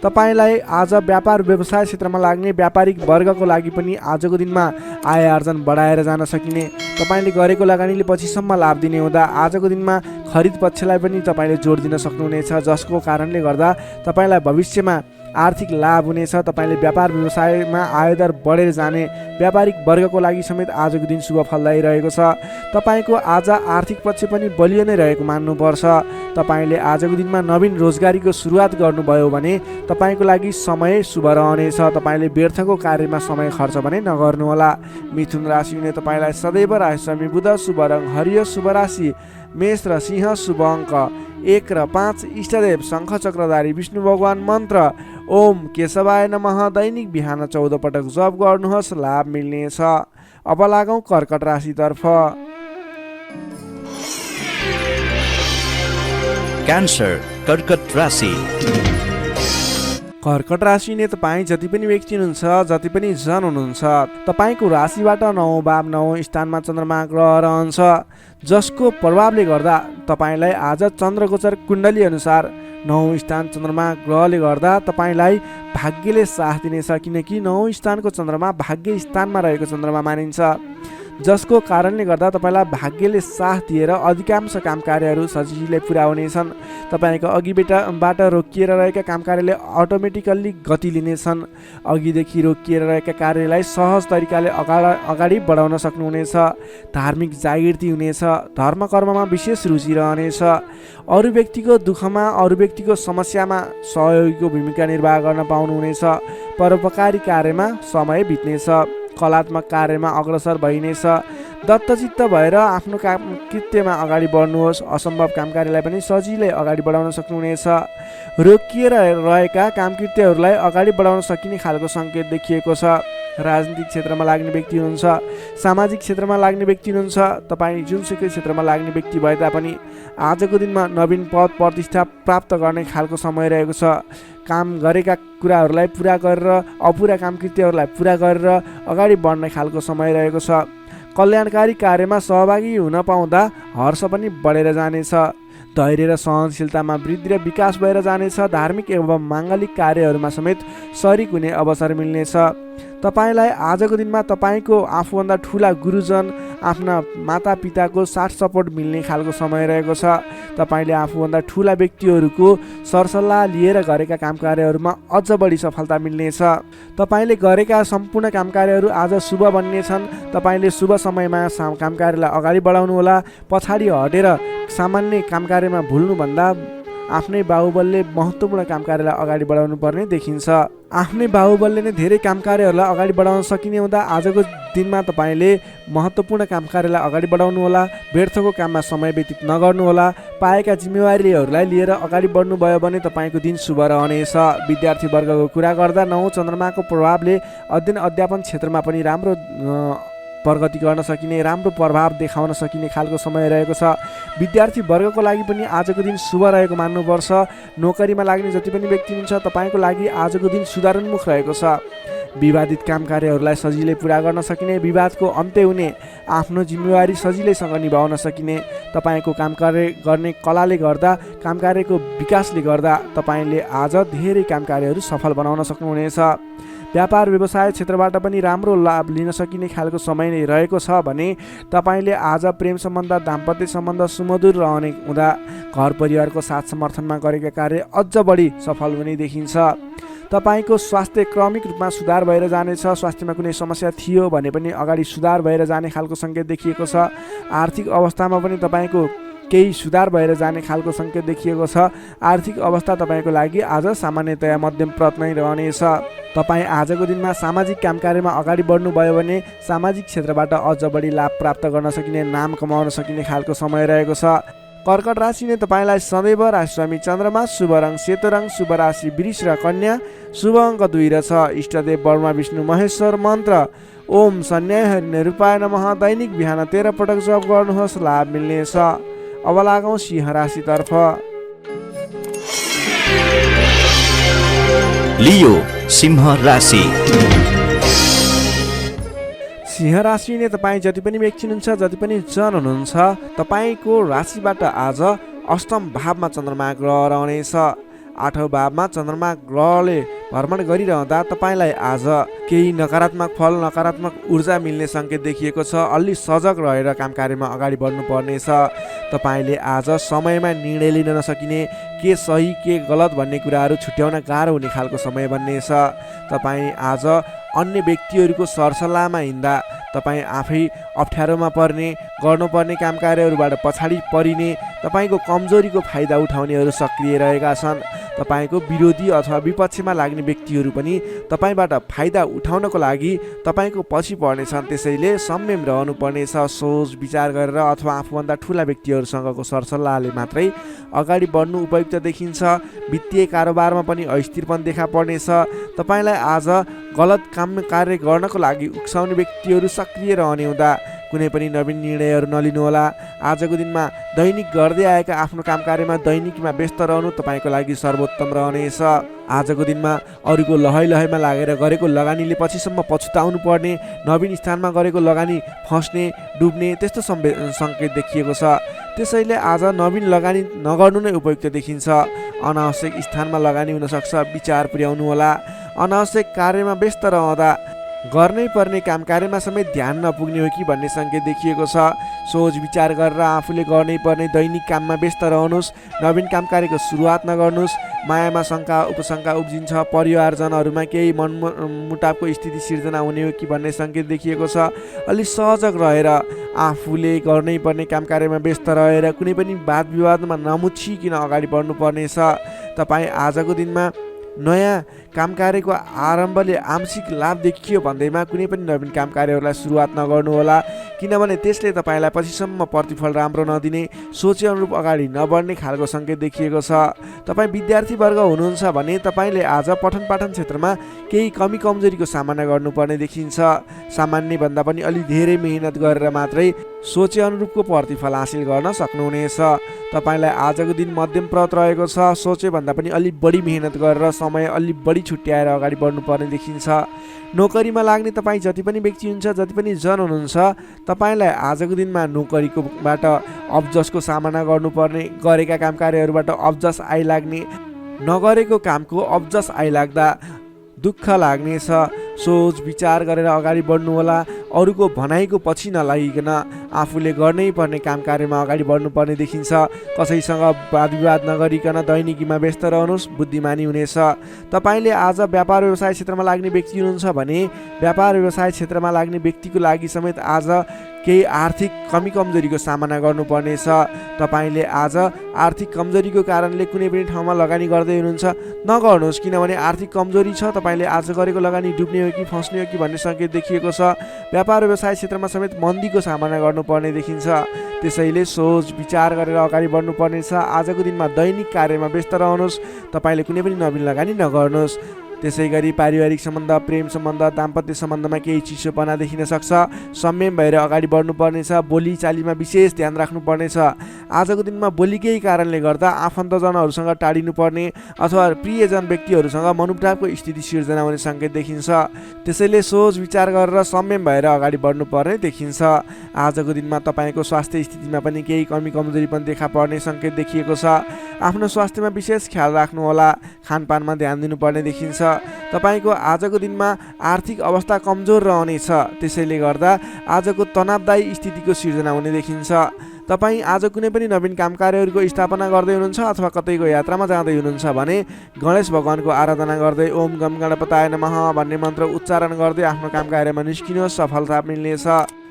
तपाईँलाई आज व्यापार व्यवसाय क्षेत्रमा लाग्ने व्यापारिक वर्गको लागि पनि आजको दिनमा आय आर्जन बढाएर जान सकिने, तपाईँले गरेको लगानीले पछिसम्म लाभ दिने हुँदा आजको दिनमा खरिद पक्षलाई पनि तपाईँले जोड दिन सक्नुहुनेछ, जसको कारणले गर्दा तपाईँलाई भविष्यमा आर्थिक लाभ हुनेछ। तपाईँले व्यापार व्यवसायमा आयदर बढेर जाने व्यापारिक वर्गको लागि समेत आजको दिन शुभ फलदायी रहेको छ। तपाईँको आज आर्थिक पक्ष पनि बलियो नै रहेको मान्नुपर्छ। तपाईँले आजको दिनमा नवीन रोजगारीको सुरुवात गर्नुभयो भने तपाईँको लागि समय शुभ रहनेछ। तपाईँले व्यर्थको कार्यमा समय खर्च भने नगर्नुहोला। मिथुन राशि हुने तपाईँलाई सदैव राशिस्वामी बुध, शुभ रङ हरियो, शुभ राशि मेष र सिंह, शुभ अङ्क 1 र 5, इष्टदेव शङ्ख चक्रधारी विष्णु भगवान, मन्त्र ओम केशवाय नमः। दैनिक बिहान 14 पटक जप गर्नुहोस्, लाभ मिल्नेछ। अब लागौँ कर्कट राशितर्फ। क्यान्सर कर्कट राशि। कर्कट राशि नै तपाईँ जति पनि व्यक्ति हुनुहुन्छ, जति पनि जन हुनुहुन्छ, तपाईँको राशिबाट 9 भाव 9 स्थानमा चन्द्रमा ग्रह रहन्छ, जसको प्रभावले गर्दा तपाईँलाई आज चन्द्रगोचर कुण्डली अनुसार 9 स्थान चन्द्रमा ग्रहले गर्दा तपाईँलाई भाग्यले साथ दिनेछ। किनकि 9 स्थानको चन्द्रमा भाग्य स्थानमा रहेको चन्द्रमा मानिन्छ, जसको कारणले गर्दा तपाईँलाई भाग्यले साथ दिएर अधिकांश काम कार्यहरू सजिलै पुरा हुनेछन्। तपाईँको अघिबाट रोकिएर रहेका काम कार्यले अटोमेटिकल्ली गति लिनेछन्। अघिदेखि रोकिएर रहेका कार्यलाई सहज तरिकाले अगाडि बढाउन सक्नुहुनेछ। धार्मिक जागृति हुनेछ। धर्म कर्ममा विशेष रुचि रहनेछ। अरू व्यक्तिको दुःखमा, अरू व्यक्तिको समस्यामा सहयोगीको भूमिका निर्वाह गर्न पाउनुहुनेछ। परोपकारी कार्यमा समय बित्नेछ। कलात्मक कार्यमा अग्रसर भइनेछ। दत्तचित्त भएर आफ्नो काम कृत्यमा अगाडि बढ्नुहोस्। असम्भव काम कार्यलाई पनि सजिलै अगाडि बढाउन सक्नुहुनेछ। रोकिएर रहेका काम कृत्यहरूलाई अगाडि बढाउन सकिने खालको सङ्केत देखिएको छ। राजनीतिक क्षेत्रमा लाग्ने व्यक्ति हुनुहुन्छ, सामाजिक क्षेत्रमा लाग्ने व्यक्ति हुनुहुन्छ, तपाईँ जुनसुकै क्षेत्रमा लाग्ने व्यक्ति भए तापनि आजको दिनमा नवीन पद प्रतिष्ठा प्राप्त गर्ने खालको समय रहेको छ। काम गरेका कुराहरूलाई पुरा गरेर अपुरा काम कृत्यहरूलाई पुरा गरेर अगाडि बढ्ने खालको समय रहेको छ। कल्याणकारी कार्यमा सहभागी हुन पाउँदा हर्ष पनि बढेर जानेछ। धैर्य र सहनशीलतामा वृद्धि र विकास भएर जानेछ। धार्मिक एवं माङ्गलिक कार्यहरूमा समेत शरीक हुने अवसर मिल्नेछ। तपाईँलाई आजको दिनमा तपाईँको आफूभन्दा ठुला गुरुजन, आफ्ना मातापिताको साथ सपोर्ट मिल्ने खालको समय रहेको छ। तपाईँले आफूभन्दा ठुला व्यक्तिहरूको सरसल्लाह लिएर गरेका काम कार्यहरूमा अझ बढी सफलता मिल्नेछ। तपाईँले गरेका सम्पूर्ण काम कार्यहरू आज शुभ बन्नेछन्। तपाईँले शुभ समयमा काम कार्यलाई अगाडि बढाउनुहोला। पछाडि हटेर सामान्य काम कार्यमा भुल्नुभन्दा आफ्नै बाहुबलले महत्त्वपूर्ण काम कार्यलाई अगाडि बढाउनु पर्ने देखिन्छ। आफ्नै बाहुबलले नै धेरै काम कार्यहरूलाई अगाडि बढाउन सकिने हुँदा आजको दिनमा तपाईँले महत्त्वपूर्ण काम कार्यलाई अगाडि बढाउनुहोला। व्यर्थको काममा समय व्यतीत नगर्नुहोला। पाएका जिम्मेवारीहरूलाई लिएर अगाडि बढ्नुभयो भने तपाईँको दिन शुभ रहनेछ। विद्यार्थी वर्गको कुरा गर्दा 9 चन्द्रमाको प्रभावले अध्ययन अध्यापन क्षेत्रमा पनि राम्रो प्रगति गर्न सकिने, राम्रो प्रभाव देखाउन सकिने खालको समय रहेको छ। विद्यार्थी वर्गको लागि पनि आजको दिन शुभ रहेको मान्नुपर्छ। नोकरीमा लाग्ने जति पनि व्यक्ति हुनुहुन्छ, तपाईँको लागि आजको दिन सुधारोन्मुख रहेको छ। विवादित काम कार्यहरूलाई सजिलै पुरा गर्न सकिने, विवादको अन्त्य हुने, आफ्नो जिम्मेवारी सजिलैसँग निभाउन सकिने। तपाईँको काम कार्य गर्ने कलाले गर्दा, काम कार्यको विकासले गर्दा तपाईँले आज धेरै काम कार्यहरू सफल बनाउन सक्नुहुनेछ। व्यापार व्यवसाय क्षेत्रबाट पनि राम्रो लाभ लिन सकिने खालको समय नै रहेको छ भने तपाईँले आज प्रेम सम्बन्ध, दाम्पत्य सम्बन्ध सुमधुर रहने हुँदा घर परिवारको साथ समर्थनमा गरेका कार्य अझ बढी सफल हुने देखिन्छ। तपाईँको स्वास्थ्य क्रमिक रूपमा सुधार भएर जानेछ। स्वास्थ्यमा कुनै समस्या थियो भने पनि अगाडि सुधार भएर जाने खालको सङ्केत देखिएको छ। आर्थिक अवस्थामा पनि तपाईँको केही सुधार भएर जाने खालको सङ्केत देखिएको छ। आर्थिक अवस्था तपाईँको लागि आज सामान्यतया मध्यम प्रत नै रहनेछ। तपाईँ आजको दिनमा सामाजिक काम कार्यमा अगाडि बढ्नुभयो भने सामाजिक क्षेत्रबाट अझ बढी लाभ प्राप्त गर्न सकिने, नाम कमाउन सकिने खालको समय रहेको छ। कर्कट राशि नै तपाईँलाई सदैव राशिस्वामी चन्द्रमा, शुभ रङ सेतो रङ, शुभ राशि वृष र कन्या, शुभ अङ्क 2 र 6, इष्टदेव ब्रह्मा विष्णु महेश्वर, मन्त्र ओम सन्याय हरिणे रूपाय नमः। दैनिक बिहान 13 पटक जप गर्नुहोस्, लाभ मिल्नेछ। अब लागौँ सिंह राशितर्फ। लियो सिंह राशि। सिंह राशि नै तपाईँ जति पनि व्यक्ति हुनुहुन्छ, जति पनि जन हुनुहुन्छ, तपाईँको राशिबाट आज अष्टम भावमा चन्द्रमा ग्रह रहनेछ। 8औं भावमा चन्द्रमा ग्रहले भ्रमण गरिरहँदा तपाईँलाई आज केही नकारात्मक फल नकारात्मक ऊर्जा मिल्ने सङ्केत देखिएको छ। अलि सजग रहेर काम कार्यमा अगाडि बढ्नुपर्नेछ। तपाईँले आज समयमा निर्णय लिन नसकिने, के सही के गलत भन्ने कुराहरू छुट्याउन गाह्रो हुने खालको समय बन्नेछ। तपाईँ आज अन्य व्यक्तिहरूको सरसल्लाहमा हिँड्दा तपाईँ आफै अप्ठ्यारोमा पर्ने, गर्नुपर्ने काम कार्यहरूबाट पछाडि परिने, तपाईँको कमजोरीको फाइदा उठाउनेहरू सक्रिय रहेका छन्। तपाईँको विरोधी अथवा विपक्षमा लाग्ने व्यक्तिहरू पनि तपाईँबाट फाइदा उठाउनको लागि तपाईँको पछि पर्नेछन्। त्यसैले संयम रहनुपर्नेछ। सोच विचार गरेर अथवा आफूभन्दा ठुला व्यक्तिहरूसँगको सरसल्लाहले मात्रै अगाडि बढ्नु उपयुक्त देखिन्छ। वित्तीय कारोबारमा पनि अस्थिरपन देखा पर्नेछ। तपाईँलाई आज गलत काम कार्य गर्नको लागि उक्साउने व्यक्तिहरू सक्रिय रहने हुँदा कुनै पनि नवीन निर्णयहरू नलिनुहोला। आजको दिनमा दैनिक गर्दै आएका आफ्नो काम कार्यमा दैनिकीमा व्यस्त रहनु तपाईँको लागि सर्वोत्तम रहनेछ। आजको दिनमा अरूको लहैमा लागेर गरेको लगानीले पछिसम्म पछुताउनु पर्ने, नवीन स्थानमा गरेको लगानी फस्ने डुब्ने त्यस्तो सङ्केत देखिएको छ। त्यसैले आज नवीन लगानी नगर्नु नै उपयुक्त देखिन्छ। अनावश्यक स्थानमा लगानी हुनसक्छ, विचार पुर्याउनु होला। अनावश्यक कार्यमा व्यस्त रहँदा गर्नै पर्ने काम कार्यमा समेत ध्यान नपुग्ने हो कि भन्ने सङ्केत देखिएको छ। सोच विचार गरेर आफूले गर्नै पर्ने दैनिक काममा व्यस्त रहनुहोस्। नवीन काम कार्यको सुरुवात नगर्नुहोस्। मायामा शङ्का उपशङ्का उब्जिन्छ। परिवारजनहरूमा केही मनमुटावको स्थिति सिर्जना हुने हो कि भन्ने सङ्केत देखिएको छ। अलि सहजग रहेर आफूले गर्नै पर्ने काम कार्यमा व्यस्त रहेर कुनै पनि वाद विवादमा नमुछिकन अगाडि बढ्नुपर्नेछ। तपाईँ आजको दिनमा नयाँ काम कार्यको आरम्भले आंशिक लाभ देखियो भन्दैमा कुनै पनि नवीन काम कार्यहरूलाई सुरुवात नगर्नुहोला, किनभने त्यसले तपाईँलाई पछिसम्म प्रतिफल राम्रो नदिने, सोचे अनुरूप अगाडि नबढ्ने खालको सङ्केत देखिएको छ। तपाईँ विद्यार्थीवर्ग हुनुहुन्छ भने तपाईँले आज पठन पाठन क्षेत्रमा केही कमी कमजोरीको सामना गर्नुपर्ने देखिन्छ। सामान्यभन्दा पनि अलि धेरै मेहनत गरेर मात्रै सोचे अनुरूपको प्रतिफल हासिल गर्न सक्नुहुनेछ। तपाईँलाई आजको दिन मध्यमप्रद रहेको छ। सोचे भन्दा पनि अलि बढी मेहनत गरेर समय अलि बढी छुट्याएर अगाडि बढ्नुपर्ने देखिन्छ। नोकरीमा लाग्ने तपाईँ जति पनि व्यक्ति हुन्छ, जति पनि जन हुनुहुन्छ, तपाईँलाई आजको दिनमा नोकरीकोबाट अब्जसको सामना गर्नुपर्ने, गरेका काम कार्यहरूबाट अब्जस आइलाग्ने, नगरेको कामको अब्जस आइलाग्दा दुःख लाग्नेछ। सोच विचार गरेर अगाडि बढ्नु होला। अरूको भनाइको पछि नलागिकन आफूले गर्नै पर्ने काम कार्यमा अगाडि बढ्नुपर्ने देखिन्छ। कसैसँग वाद विवाद नगरिकन दैनिकीमा व्यस्त रहनुहोस्, बुद्धिमानी हुनेछ। तपाईँले आज व्यापार व्यवसाय क्षेत्रमा लाग्ने व्यक्ति हुनुहुन्छ भने व्यापार व्यवसाय क्षेत्रमा लाग्ने व्यक्तिको लागि समेत आज केही आर्थिक कमी कमजोरीको सामना गर्नुपर्नेछ। तपाईँले आज आर्थिक कमजोरीको कारणले कुनै पनि ठाउँमा लगानी गर्दै हुनुहुन्छ, नगर्नुहोस्, किनभने आर्थिक कमजोरी छ। तपाईँले आज गरेको लगानी डुब्ने हो कि फस्ने हो कि भन्ने सङ्केत देखिएको छ। व्यापार व्यवसाय क्षेत्रमा समेत मन्दीको सामना गर्नुपर्ने देखिन्छ। त्यसैले सोच विचार गरेर अगाडि बढ्नुपर्नेछ। आजको दिनमा दैनिक कार्यमा व्यस्त रहनुहोस्। तपाईँले कुनै पनि नवीन लगानी नगर्नुहोस्। त्यसै गरी पारिवारिक सम्बन्ध, प्रेम सम्बन्ध, दाम्पत्य सम्बन्धमा केही चिसोपना देखिन सक्छ। संयम भएर अगाडि बढ्नुपर्नेछ। बोली चालीमा विशेष ध्यान राख्नुपर्नेछ। आजको दिनमा बोलीकै कारणले गर्दा आफन्तजनहरूसँग टाढिनुपर्ने अथवा प्रियजन व्यक्तिहरूसँग मनमुटावको स्थिति सिर्जना हुने सङ्केत देखिन्छ। त्यसैले सोच विचार गरेर संयम भएर अगाडि बढ्नुपर्ने देखिन्छ। आजको दिनमा तपाईँको स्वास्थ्य स्थितिमा पनि केही कमी कमजोरी पनि देखा पर्ने सङ्केत देखिएको छ। आफ्नो स्वास्थ्यमा विशेष ख्याल राख्नुहोला। खानपानमा ध्यान दिनुपर्ने देखिन्छ। तपाईँको आजको दिनमा आर्थिक अवस्था कमजोर रहनेछ। त्यसैले गर्दा आजको तनावदायी स्थितिको सिर्जना हुने देखिन्छ। तपाईँ आज कुनै पनि नवीन काम कार्यहरूको स्थापना गर्दै हुनुहुन्छ अथवा कतैको यात्रामा जाँदै हुनुहुन्छ भने गणेश भगवानको आराधना गर्दै ओम गम गणपताय नमः भन्ने मन्त्र उच्चारण गर्दै आफ्नो काम कार्यमा निस्किनुहोस्, सफलता मिल्नेछ।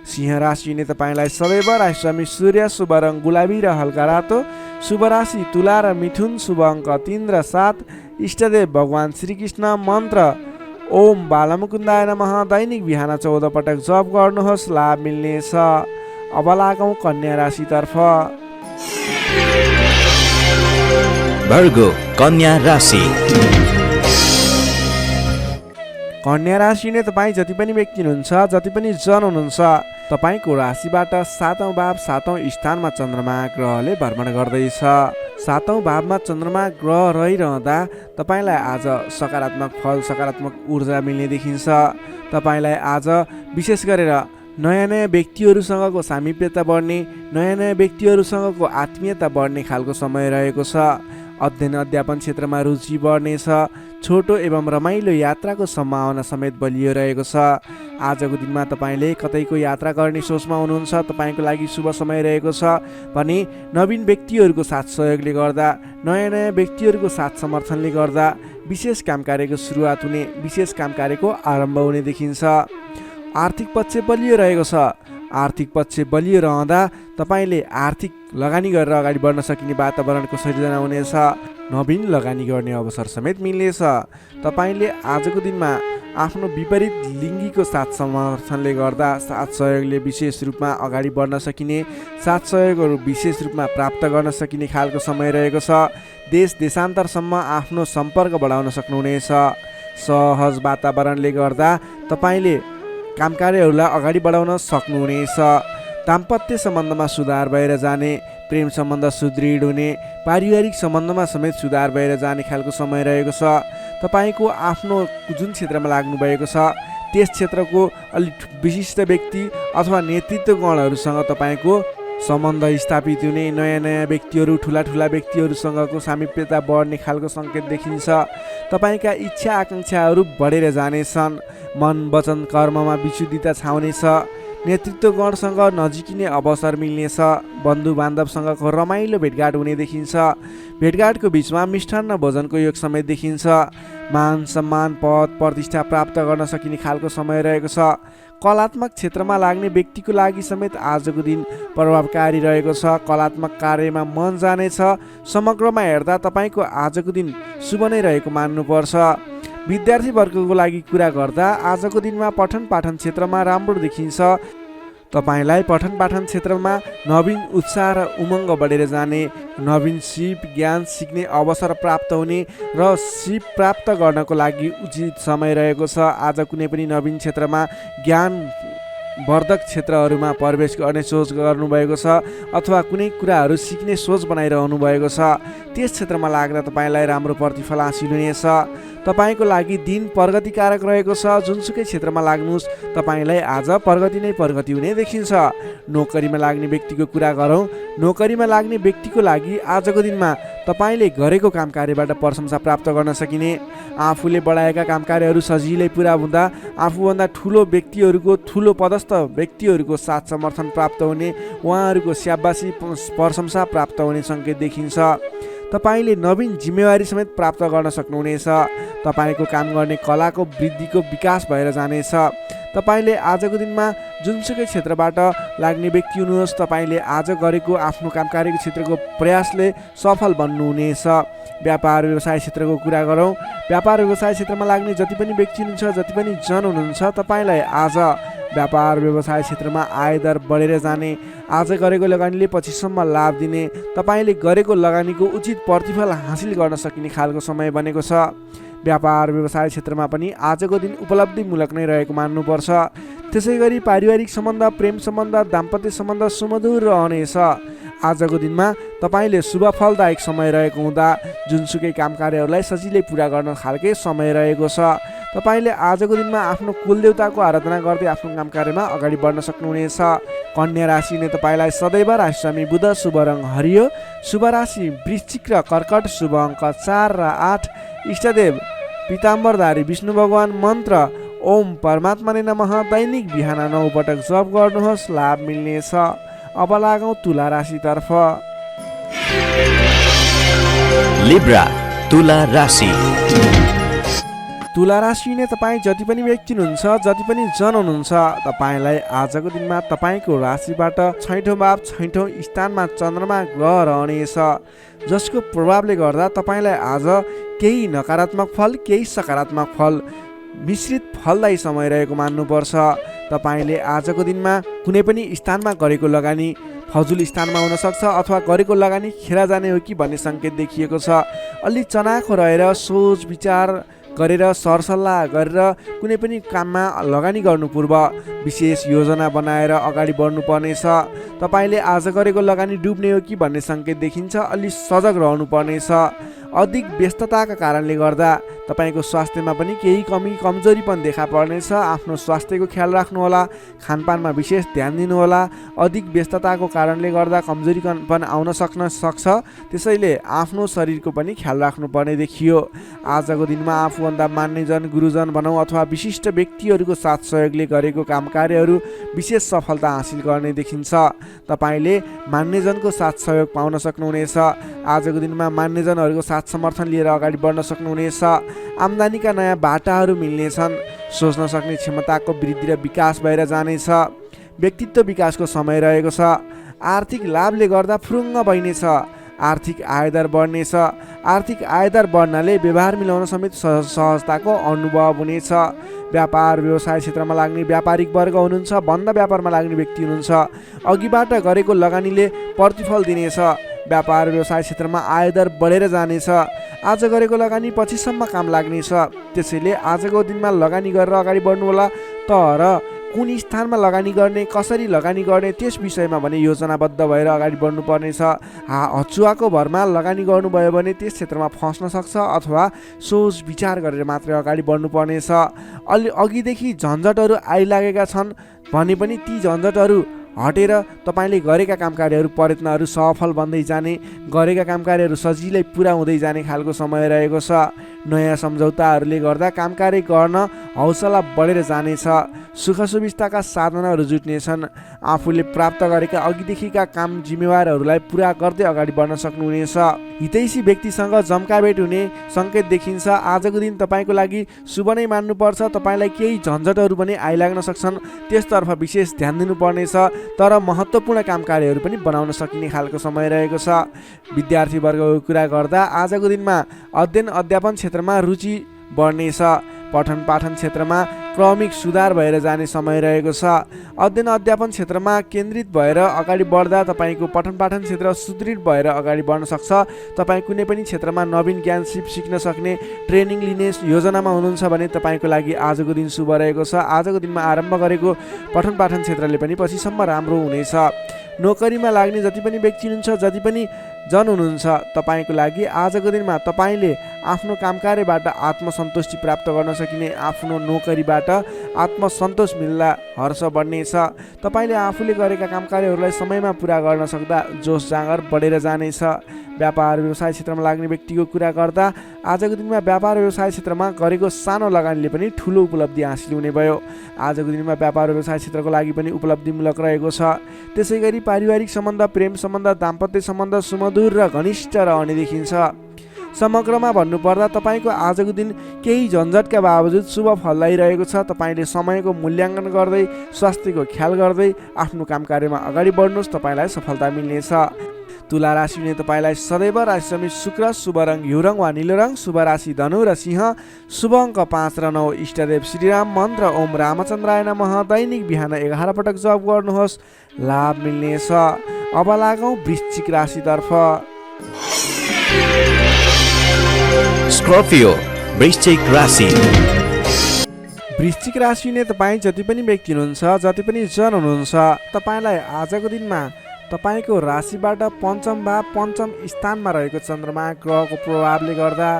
सिंह राशिले तपाईँलाई सदैव राशिस्वामी सूर्य, शुभ रङ गुलाबी र हल्का रातो, शुभ राशि तुला र मिथुन, शुभ अङ्क 3 र 7, इष्टदेव भगवान श्रीकृष्ण, मन्त्र ओम बालमुकुन्दाय नमः। दैनिक बिहान 14 पटक जप गर्नुहोस्, लाभ मिल्नेछ। अब लागौँ कन्या राशितर्फ। भर्गो कन्या राशि। कन्या राशि नै तपाईँ जति पनि व्यक्ति हुनुहुन्छ, जति पनि जन हुनुहुन्छ, तपाईँको राशिबाट 7औं भाव 7औं स्थानमा चन्द्रमा ग्रहले भ्रमण गर्दैछ। 7औं भावमा चन्द्रमा ग्रह रहिरहँदा तपाईँलाई आज सकारात्मक फल, सकारात्मक ऊर्जा मिल्ने देखिन्छ। तपाईँलाई आज विशेष गरेर नयाँ नयाँ व्यक्तिहरूसँगको सामिप्यता बढ्ने, नयाँ नयाँ व्यक्तिहरूसँगको आत्मीयता बढ्ने खालको समय रहेको छ। अध्ययन अध्यापन क्षेत्रमा रुचि बढ्नेछ। छोटो एवं रमाइलो यात्राको सम्भावना समेत बलियो रहेको छ। आजको दिनमा तपाईँले कतैको यात्रा गर्ने सोचमा हुनुहुन्छ, तपाईँको लागि शुभ समय रहेको छ भने नवीन व्यक्तिहरूको साथ सहयोगले गर्दा, नयाँ नयाँ व्यक्तिहरूको साथ समर्थनले गर्दा विशेष काम कार्यको सुरुवात हुने, विशेष काम कार्यको आरम्भ हुने देखिन्छ। आर्थिक पक्ष बलियो रहेको छ। आर्थिक पक्ष बलियो रहँदा तपाईँले आर्थिक लगानी गरेर अगाडि बढ्न सकिने वातावरणको सृजना हुनेछ। नवीन लगानी गर्ने अवसर समेत मिल्नेछ। तपाईँले आजको दिनमा आफ्नो विपरीत लिङ्गीको साथ समर्थनले गर्दा साथ सहयोगले विशेष रूपमा अगाडि बढ्न सकिने, साथ सहयोगहरू विशेष रूपमा प्राप्त गर्न सकिने खालको समय रहेको छ। देश देशान्तरसम्म आफ्नो सम्पर्क बढाउन सक्नुहुनेछ। सहज वातावरणले गर्दा तपाईँले काम कार्यहरूलाई अगाडि बढाउन सक्नुहुनेछ। दाम्पत्य सम्बन्धमा सुधार भएर जाने, प्रेम सम्बन्ध सुदृढ हुने, पारिवारिक सम्बन्धमा समेत सुधार भएर जाने खालको समय रहेको छ। तपाईँको आफ्नो जुन क्षेत्रमा लाग्नु भएको छ त्यस क्षेत्रको अलिक विशिष्ट व्यक्ति अथवा नेतृत्वगणहरूसँग तपाईँको सम्बन्ध स्थापित हुने, नयाँ नयाँ व्यक्तिहरू, ठुला ठुला व्यक्तिहरूसँगको सामिप्यता बढ्ने खालको सङ्केत देखिन्छ। तपाईँका इच्छा आकाङ्क्षाहरू बढेर जानेछन्। मन वचन कर्ममा विशुद्धिता छाउनेछ। नेतृत्वगणसँग नजिकिने अवसर मिल्नेछ। बन्धु बान्धवसँगको रमाइलो भेटघाट हुने देखिन्छ। भेटघाटको बिचमा मिष्टान्न भोजनको योग समेत देखिन्छ। मान सम्मान पद प्रतिष्ठा प्राप्त गर्न सकिने खालको समय रहेको छ। कलात्मक क्षेत्रमा लाग्ने व्यक्तिको लागि समेत आजको दिन प्रभावकारी रहेको छ। कलात्मक कार्यमा मन जानेछ। समग्रमा हेर्दा तपाईँको आजको दिन शुभ नै रहेको मान्नुपर्छ। विद्यार्थी वर्गको लागि कुरा गर्दा आजको दिनमा पठन पाठन क्षेत्रमा राम्रो देखिन्छ। तपाईँलाई पठन पाठन क्षेत्रमा नवीन उत्साह र उमङ्ग बढेर जाने, नवीन सिप ज्ञान सिक्ने अवसर प्राप्त हुने र सिप प्राप्त गर्नको लागि उचित समय रहेको छ। आज कुनै पनि नवीन क्षेत्रमा ज्ञान वर्धक क्षेत्रहरूमा प्रवेश गर्ने सोच गर्नुभएको छ अथवा कुनै कुराहरू सिक्ने सोच बनाइरहनु भएको छ। त्यस क्षेत्रमा लाग्दा तपाईँलाई राम्रो प्रतिफल हासिल हुनेछ। तपाईँको लागि दिन प्रगतिकारक रहेको छ। जुनसुकै क्षेत्रमा लाग्नुहोस् तपाईँलाई आज प्रगति नै प्रगति हुने देखिन्छ। नोकरीमा लाग्ने व्यक्तिको कुरा गरौँ। नोकरीमा लाग्ने व्यक्तिको लागि आजको दिनमा तपाईँले गरेको काम कार्यबाट प्रशंसा प्राप्त गर्न सकिने, आफूले बढाएका काम कार्यहरू सजिलै पुरा हुँदा आफूभन्दा ठुलो व्यक्तिहरूको, ठुलो पदस्थ व्यक्तिहरूको साथ समर्थन प्राप्त हुने, उहाँहरूको स्याबासी प्रशंसा प्राप्त हुने सङ्केत देखिन्छ। तपाईँले नवीन जिम्मेवारी समेत प्राप्त गर्न सक्नुहुनेछ। तपाईँको काम गर्ने कलाको वृद्धिको विकास भएर जानेछ। तपाईँले आजको दिनमा जुनसुकै क्षेत्रबाट लाग्ने व्यक्ति हुनुहोस्, तपाईँले आज गरेको आफ्नो काम कार्यको क्षेत्रको प्रयासले सफल बन्नुहुनेछ। व्यापार व्यवसाय क्षेत्रको कुरा गरौँ। व्यापार व्यवसाय क्षेत्रमा लाग्ने जति पनि व्यक्ति हुनुहुन्छ, जति पनि जन हुनुहुन्छ, तपाईँलाई आज व्यापार व्यवसाय क्षेत्रमा आयदर बढेर जाने, आज गरेको लगानीले पछिसम्म लाभ दिने, तपाईँले गरेको लगानीको उचित प्रतिफल हासिल गर्न सकिने खालको समय बनेको छ। व्यापार व्यवसाय क्षेत्रमा पनि आजको दिन उपलब्धिमूलक नै रहेको मान्नुपर्छ। त्यसै गरी पारिवारिक सम्बन्ध, प्रेम सम्बन्ध, दाम्पत्य सम्बन्ध सुमधुर रहनेछ। आजको दिनमा तपाईँले शुभ फलदायक समय रहेको हुँदा जुनसुकै काम कार्यहरूलाई सजिलै पुरा गर्न खालके समय रहेको छ। तपाईँले आजको दिनमा आफ्नो कुलदेवताको आराधना गर्दै आफ्नो काम कार्यमा अगाडि बढ्न सक्नुहुनेछ। कन्या राशिले तपाईँलाई सदैव राशिस्वामी बुध, शुभ रङ हरियो, शुभ राशि वृश्चिक र कर्कट, शुभ अङ्क 4 र 8, इष्टदेव पीताम्बरधारी विष्णु भगवान, मन्त्र ओम परमात्मा नै नमः, दैनिक बिहान 9 पटक जप गर्नुहोस्, लाभ मिल्नेछ। अब लागौँ तुला राशितर्फ। लिब्रा तुला राशि। तुला राशि नै तपाईँ जति पनि व्यक्ति हुनुहुन्छ, जति पनि जन हुनुहुन्छ, तपाईँलाई आजको दिनमा तपाईँको राशिबाट 6औं भाव 6औं स्थानमा चन्द्रमा ग्रह रहनेछ, जसको प्रभावले गर्दा तपाईँलाई आज केही नकारात्मक फल, केही सकारात्मक फल मिश्रित फलदायी समय रहेको मान्नुपर्छ। तपाईँले आजको दिनमा कुनै पनि स्थानमा गरेको लगानी फजुल स्थानमा हुनसक्छ अथवा गरेको लगानी खेर जाने हो कि भन्ने सङ्केत देखिएको छ। अलि चनाखो रहेर सोच विचार गरेर सरसल्लाह गरेर कुनै पनि काममा लगानी गर्नु पूर्व विशेष योजना बनाएर अगाडि बढ्नुपर्नेछ। तपाईँले आज गरेको लगानी डुब्ने हो कि भन्ने सङ्केत देखिन्छ। अलि सजग रहनुपर्नेछ। अधिक व्यस्तताका कारणले गर्दा तपाईँको स्वास्थ्यमा पनि केही कमजोरी पनि देखा पर्नेछ। आफ्नो स्वास्थ्यको ख्याल राख्नुहोला, खानपानमा विशेष ध्यान दिनुहोला। अधिक व्यस्तताको कारणले गर्दा कमजोरी पनि आउन सक्छ, त्यसैले आफ्नो शरीरको पनि ख्याल राख्नुपर्ने देखियो। आजको दिनमा आफूभन्दा मान्यजन, गुरुजन भनौँ अथवा विशिष्ट व्यक्तिहरूको साथ सहयोगले गरेको काम कार्यहरू विशेष सफलता हासिल गर्ने देखिन्छ। तपाईँले मान्यजनको साथ सहयोग पाउन सक्नुहुनेछ। आजको दिनमा मान्यजनहरूको साथ समर्थन लिएर अगाडि बढ्न सक्नुहुनेछ। आम्दानीका नयाँ बाटाहरू मिल्नेछन्। सोच्न सक्ने क्षमताको वृद्धि र विकास भएर जानेछ। व्यक्तित्व विकासको समय रहेको छ। आर्थिक लाभले गर्दा फुरुङ्ग बढ्नेछ। आर्थिक आयदार बढ्नेछ। आर्थिक आयदार बढ्नाले व्यवहार मिलाउन समेत सहजताको अनुभव हुनेछ। व्यापार व्यवसाय क्षेत्रमा लाग्ने व्यापारिक वर्ग हुनुहुन्छ, बन्द व्यापारमा लाग्ने व्यक्ति हुनुहुन्छ, अघिबाट गरेको लगानीले प्रतिफल दिनेछ। व्यापार व्यवसाय क्षेत्रमा आयदार बढेर जानेछ। आज गरेको लगानी पछिसम्म काम लाग्नेछ। त्यसैले आजको दिनमा लगानी गरेर अगाडि बढ्नुहोला। तर कुन स्थानमा लगानी गर्ने, कसरी लगानी गर्ने, त्यस विषयमा भने योजनाबद्ध भएर अगाडि बढ्नुपर्नेछ। हचुवाको भरमा लगानी गर्नुभयो भने त्यस क्षेत्रमा फस्न सक्छ अथवा सोच विचार गरेर मात्रै अगाडि बढ्नुपर्नेछ। अघिदेखि झन्झटहरू आइलागेका छन् भने पनि ती झन्झटहरू हटेर तपाईँले गरेका काम कार्यहरू, प्रयत्नहरू सफल बन्दै जाने, गरेका काम कार्यहरू सजिलै पुरा हुँदै जाने खालको समय रहेको छ। नयाँ सम्झौताहरूले गर्दा काम कार्य गर्न हौसला बढेर जानेछ। सुख सुविस्ताका साधनाहरू जुट्नेछन्। आफूले प्राप्त गरेका अघिदेखिका काम जिम्मेवारहरूलाई पुरा गर्दै अगाडि बढ्न सक्नुहुनेछ। हितैषी व्यक्तिसँग जम्काभेट हुने सङ्केत देखिन्छ। आजको दिन तपाईँको लागि शुभ नै मान्नुपर्छ। तपाईँलाई केही झन्झटहरू पनि आइलाग्न सक्छन्, त्यसतर्फ विशेष ध्यान दिनुपर्नेछ। तर महत्त्वपूर्ण काम कार्यहरू पनि बनाउन सकिने खालको समय रहेको छ। विद्यार्थी वर्गको कुरा गर्दा आजको दिनमा अध्ययन अध्यापन क्षेत्रमा रुचि बढ्नेछ। पठन पाठन क्षेत्रमा क्रमिक सुधार भएर जाने समय रहेको छ। अध्ययन अध्यापन क्षेत्रमा केन्द्रित भएर अगाडि बढ्दा तपाईँको पठन पाठन क्षेत्र सुदृढ भएर अगाडि बढ्न सक्छ। तपाईँ कुनै पनि क्षेत्रमा नवीन ज्ञान सिक्न सक्ने, ट्रेनिङ लिने योजनामा हुनुहुन्छ भने तपाईँको लागि आजको दिन शुभ रहेको छ। आजको दिनमा आरम्भ गरेको पठन पाठन क्षेत्रले पनि पछिसम्म राम्रो हुनेछ। नोकरीमा लाग्ने जति पनि व्यक्ति हुनुहुन्छ, जति पनि जन हुनुहुन्छ, तपाईँको लागि आजको दिनमा तपाईँले आफ्नो काम कार्यबाट आत्मसन्तुष्टि प्राप्त गर्न सकिने, आफ्नो नोकरीबाट आत्मसन्तोष मिल्दा हर्ष बढ्नेछ। तपाईँले आफूले गरेका काम कार्यहरूलाई समयमा पुरा गर्न सक्दा जोस जाँगर बढेर जानेछ। व्यापार व्यवसाय क्षेत्रमा लाग्ने व्यक्तिको कुरा गर्दा आजको दिनमा व्यापार व्यवसाय क्षेत्रमा गरेको सानो लगानीले पनि ठुलो उपलब्धि हासिल हुने भयो। आजको दिनमा व्यापार व्यवसाय क्षेत्रको लागि पनि उपलब्धिमूलक रहेको छ। त्यसै गरी पारिवारिक सम्बन्ध, प्रेम सम्बन्ध, दाम्पत्य सम्बन्ध सुमधुर र घनिष्ठ रहने देखिन्छ। समग्रमा भन्नुपर्दा तपाईँको आजको दिन केही झन्झटका बावजुद शुभ फल ल्याइरहेको छ। तपाईँले समयको मूल्याङ्कन गर्दै, स्वास्थ्यको ख्याल गर्दै आफ्नो काम कार्यमा अगाडि बढ्नुहोस्, तपाईँलाई सफलता मिल्नेछ। तुला राशि हुने तपाईँलाई सदैव राशि समित शुक्र, शुभ रङ घिउ रङ वा निलो रङ, शुभ राशि धनु र सिंह, शुभ अङ्क 5 र 9, इष्टदेव श्रीराम, मन्त्र ओम रामचन्द्राय नमः। दैनिक बिहान 11 पटक जप गर्नुहोस्, लाभ मिल्नेछ। अब लागौँ वृश्चिक राशितर्फ। स्कर्पियो वृश्चिक राशि। वृश्चिक राशि हुने तपाईँ जति पनि व्यक्ति हुनुहुन्छ, जति पनि जन हुनुहुन्छ, तपाईँलाई आजको दिनमा तपाईँको राशिबाट पञ्चम भाव, पञ्चम स्थानमा रहेको चन्द्रमा ग्रहको प्रभावले गर्दा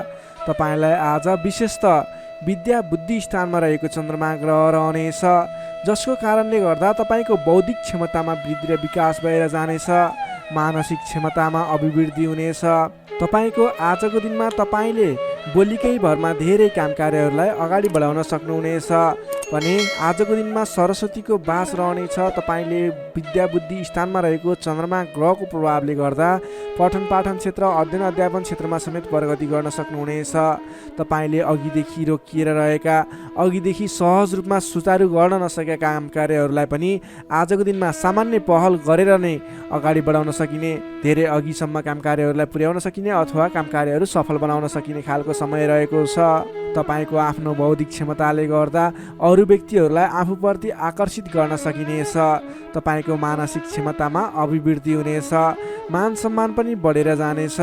तपाईँलाई आज विशेषतः विद्या बुद्धि स्थानमा रहेको चन्द्रमा ग्रह रहनेछ, जसको कारणले गर्दा तपाईँको बौद्धिक क्षमतामा वृद्धि र विकास भएर जानेछ। मानसिक क्षमतामा अभिवृद्धि हुनेछ। तपाईँको आजको दिनमा तपाईँले बोलीकै भरमा धेरै काम कार्यहरूलाई अगाडि बढाउन सक्नुहुनेछ भने आजको दिनमा सरस्वतीको बास रहनेछ। तपाईँले विद्या बुद्धि स्थानमा रहेको चन्द्रमा ग्रहको प्रभावले गर्दा पठन पाठन क्षेत्र, अध्ययन अध्यापन क्षेत्रमा समेत प्रगति गर्न सक्नुहुनेछ। तपाईँले अघिदेखि रोकिएर रहेका, अघिदेखि सहज रूपमा सुचारू गर्न नसकेका काम कार्यहरूलाई पनि आजको दिनमा सामान्य पहल गरेर नै अगाडि बढाउन सकिने, धेरै अघिसम्म काम कार्यहरूलाई पुर्याउन सकिने अथवा काम कार्यहरू सफल बनाउन सकिने खालको समय रहेको छ। तपाईँको आफ्नो बौद्धिक क्षमताले गर्दा अरू व्यक्तिहरूलाई आफूप्रति आकर्षित गर्न सकिनेछ। तपाईँको मानसिक क्षमतामा अभिवृद्धि हुनेछ। मान सम्मान पनि बढेर जानेछ।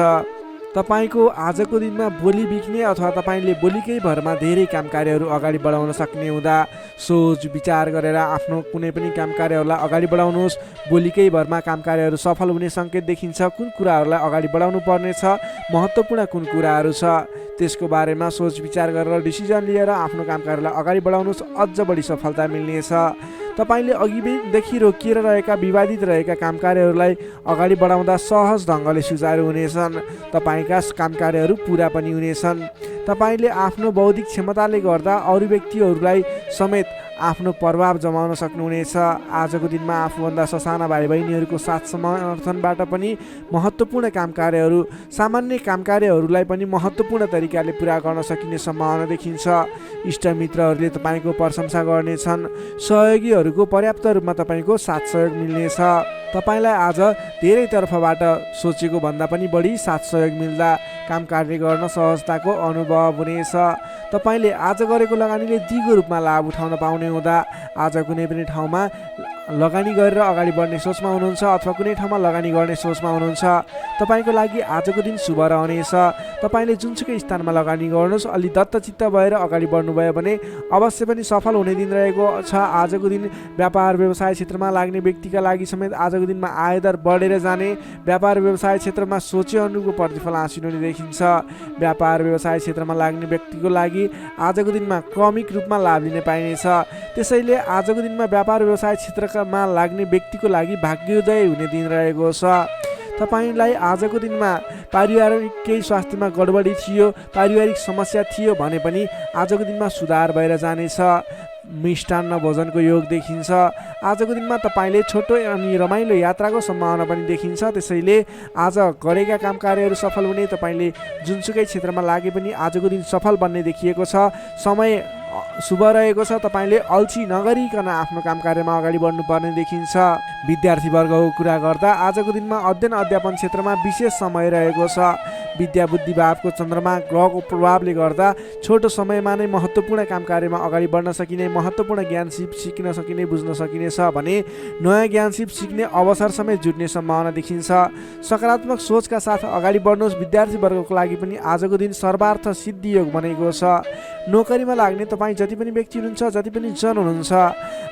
तपाईँको आजको दिनमा बोली बिक्ने अथवा तपाईँले बोलीकै भरमा धेरै काम कार्यहरू अगाडि बढाउन सक्ने हुँदा सोच विचार गरेर आफ्नो कुनै पनि काम कार्यहरूलाई अगाडि बढाउनुहोस्। बोलीकै भरमा काम कार्यहरू सफल हुने सङ्केत देखिन्छ। कुन कुराहरूलाई अगाडि बढाउनु पर्नेछ, महत्त्वपूर्ण कुन कुराहरू छ, त्यसको बारेमा सोच विचार गरेर डिसिजन लिएर आफ्नो काम कार्यलाई अगाडि बढाउनुहोस्। अझ बढी सफलता मिल्नेछ। तपाईँले अघिदेखि रोकिएर रहेका विवादित रहेका काम कार्यहरूलाई अगाडि बढाउँदा सहज ढङ्गले सुचारू हुनेछन्। तपाईँका काम कार्यहरू पुरा पनि हुनेछन्। तपाईँले आफ्नो बौद्धिक क्षमताले गर्दा अरू व्यक्तिहरूलाई समेत आफ्नो प्रभाव जमाउन सक्नुहुनेछ। आजको दिनमा आफूभन्दा ससाना भाइ बहिनीहरूको साथ समर्थनबाट पनि महत्त्वपूर्ण काम कार्यहरू, सामान्य काम कार्यहरूलाई पनि महत्त्वपूर्ण तरिकाले पुरा गर्न सकिने सम्भावना देखिन्छ। इष्टमित्रहरूले तपाईँको प्रशंसा गर्नेछन्। सहयोगीहरूको पर्याप्त रूपमा तपाईँको साथ सहयोग मिल्नेछ। तपाईँलाई आज धेरै तर्फबाट सोचेको भन्दा पनि बढी साथ सहयोग मिल्दा काम कार्य गर्न सहजताको अनुभव हुनेछ। तपाईँले आज गरेको लगानीले दिगो रूपमा लाभ उठाउन पाउने हुँदा आज कुनै पनि ठाउँमा लगानी गरेर अगाडि बढ्ने सोचमा हुनुहुन्छ अथवा कुनै ठाउँमा लगानी गर्ने सोचमा हुनुहुन्छ। तपाईँको लागि आजको दिन शुभ रहनेछ। तपाईँले जुनसुकै स्थानमा लगानी गर्नुहोस्, अलि दत्तचित्त भएर अगाडि बढ्नुभयो भने अवश्य पनि सफल हुने दिन रहेको छ। आजको दिन व्यापार व्यवसाय क्षेत्रमा लाग्ने व्यक्तिका लागि समेत आजको दिनमा आयदर बढेर जाने, व्यापार व्यवसाय क्षेत्रमा सोचे अनुरूपको प्रतिफल हासिल हुने देखिन्छ। व्यापार व्यवसाय क्षेत्रमा लाग्ने व्यक्तिको लागि आजको दिनमा क्रमिक रूपमा लाभ लिन पाइनेछ। त्यसैले आजको दिनमा व्यापार व्यवसाय क्षेत्रमा लाग्ने व्यक्तिको लागि भाग्योदय हुने दिन रहेको छ। तपाईँलाई आजको दिनमा पारिवारिक केही स्वास्थ्यमा गडबडी थियो, पारिवारिक समस्या थियो भने पनि आजको दिनमा सुधार भएर जानेछ। मिष्टान्न भोजनको योग देखिन्छ। आजको दिनमा तपाईँले छोटो अनि रमाइलो यात्राको सम्भावना पनि देखिन्छ। त्यसैले आज गरेका काम कार्यहरू सफल हुने, तपाईँले जुनसुकै क्षेत्रमा लागे पनि आजको दिन सफल बन्ने देखिएको छ। समय शुभ रहेको छ। तपाईँले अल्छी नगरिकन आफ्नो काम कार्यमा अगाडि बढ्नुपर्ने देखिन्छ। विद्यार्थीवर्गको कुरा गर्दा आजको दिनमा अध्ययन अध्यापन क्षेत्रमा विशेष समय रहेको छ। विद्या बुद्धि भावको चन्द्रमा ग्रहको प्रभावले गर्दा छोटो समयमा नै महत्त्वपूर्ण काम कार्यमा अगाडि बढ्न सकिने, महत्त्वपूर्ण ज्ञान सिक्न सकिने, बुझ्न सकिने छ भने नयाँ ज्ञान सिक्ने अवसर समेत जुट्ने सम्भावना देखिन्छ। सकारात्मक सोचका साथ अगाडि बढ्नुहोस्। विद्यार्थीवर्गको लागि पनि आजको दिन सर्वार्थ सिद्धि योग बनेको छ। नोकरीमा लाग्ने तपाईँ जति पनि व्यक्ति हुनुहुन्छ, जति पनि जन हुनुहुन्छ,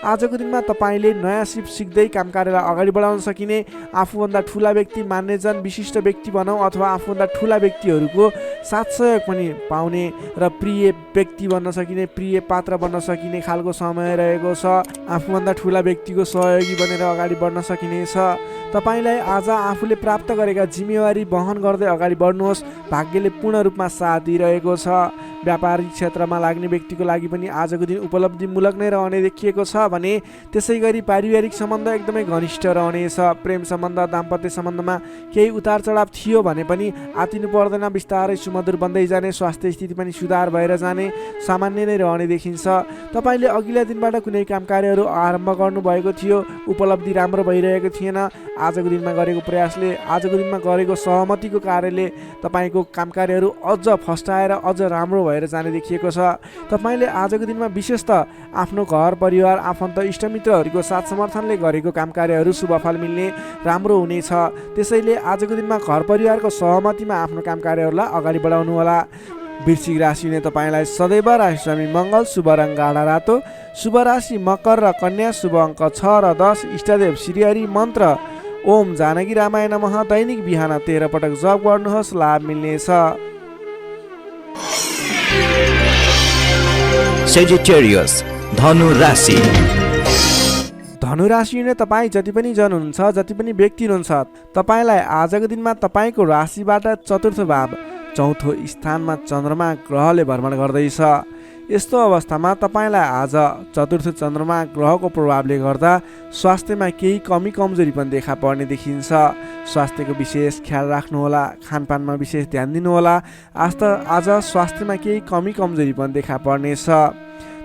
आजको दिनमा तपाईँले नयाँ सिप सिक्दै काम कार्यलाई अगाडि बढाउन सकिने, आफूभन्दा ठुला व्यक्ति मान्ने जन विशिष्ट व्यक्ति भनौँ अथवा आफूभन्दा ठुला व्यक्तिहरूको साथ सहयोग पनि पाउने र प्रिय व्यक्ति बन्न सकिने, प्रिय पात्र बन्न सकिने खालको समय रहेको छ। आफूभन्दा ठुला व्यक्तिको सहयोगी बनेर अगाडि बढ्न सकिनेछ। तपाईँलाई आज आफूले प्राप्त गरेका जिम्मेवारी वहन गर्दै अगाडि बढ्नुहोस्। भाग्यले पूर्ण रूपमा साथ दिइरहेको छ। व्यापारिक क्षेत्रमा लाग्ने व्यक्तिको लागि पनि आजको दिन उपलब्धिमूलक नै रहने देखिएको छ भने त्यसै गरी पारिवारिक सम्बन्ध एकदमै घनिष्ठ रहनेछ। प्रेम सम्बन्ध, दाम्पत्य सम्बन्धमा केही उतार चढाव थियो भने पनि आतिनु पर्दैन, बिस्तारै सुमधुर बन्दै जाने, स्वास्थ्य स्थिति पनि सुधार भएर जाने, सामान्य नै रहने देखिन्छ। तपाईँले अघिल्ला दिनबाट कुनै काम कार्यहरू आरम्भ गर्नुभएको थियो, उपलब्धि राम्रो भइरहेको थिएन। आजको दिनमा गरेको प्रयासले, आजको दिनमा गरेको सहमतिको कार्यले तपाईँको काम कार्यहरू अझ फस्टाएर अझ राम्रो भएर जाने देखिएको छ। तपाईँले आजको दिनमा विशेष त आफ्नो घर परिवार, आफन्त, इष्टमित्रहरूको साथ समर्थनले गरेको काम कार्यहरू शुभफल मिल्ने, राम्रो हुनेछ। त्यसैले आजको दिनमा घर परिवारको सहमतिमा आफ्नो काम कार्यहरूलाई अगाडि बढाउनु होला। वृश्चिक राशिले तपाईँलाई सदैव राशिस्वामी मङ्गल, शुभ रङ गाढा रातो, शुभ राशि मकर र कन्या, शुभ अङ्क 6 र 10, इष्टदेव श्रीहरि, मन्त्र ओम जानकी रामाय नमः। दैनिक बिहान 13 पटक जप गर्नुहोस्, लाभ मिल्नेछ। सेजिटेरियस धनु राशि। धनु राशि नै तपाईँ जति पनि जन हुनुहुन्छ, जति पनि व्यक्ति हुनुहुन्छ, तपाईँलाई आजको दिनमा तपाईँको राशिबाट चतुर्थ भाव, चौथो स्थानमा चन्द्रमा ग्रहले भ्रमण गर्दैछ। यस्तो अवस्थामा तपाईँलाई आज चतुर्थ चन्द्रमा ग्रहको प्रभावले गर्दा स्वास्थ्यमा केही कमी कमजोरी पनि देखा पर्ने देखिन्छ। स्वास्थ्यको विशेष ख्याल राख्नुहोला, खानपानमा विशेष ध्यान दिनुहोला। आज स्वास्थ्यमा केही कमी कमजोरी पनि देखा पर्नेछ।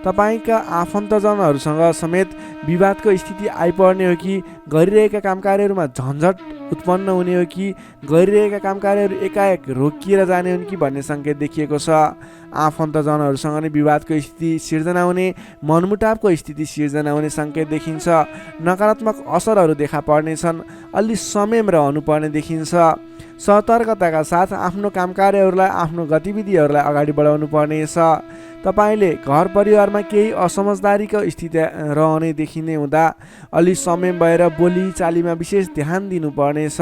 तपाईँका आफन्तजनहरूसँग समेत विवादको स्थिति आइपर्ने हो कि गरिरहेका काम कार्यहरूमा झन्झट उत्पन्न हुने हो कि गरिरहेका काम कार्यहरू एकाएक रोकिएर जाने हुन् कि भन्ने सङ्केत देखिएको छ। आफन्तजनहरूसँग नै विवादको स्थिति सिर्जना हुने, मनमुटावको स्थिति सिर्जना हुने सङ्केत देखिन्छ। नकारात्मक असरहरू देखा पर्नेछन्। अलि संयम रहनुपर्ने देखिन्छ। सतर्कताका साथ आफ्नो काम कार्यहरूलाई आफ्नो गतिविधिहरूलाई अगाडि बढाउनु पर्नेछ। तपाईँले घर परिवारमा केही असमझदारीको स्थिति रहने देखिने हुँदा अलि संयम भएर बोली चालीमा विशेष ध्यान दिनुपर्नेछ।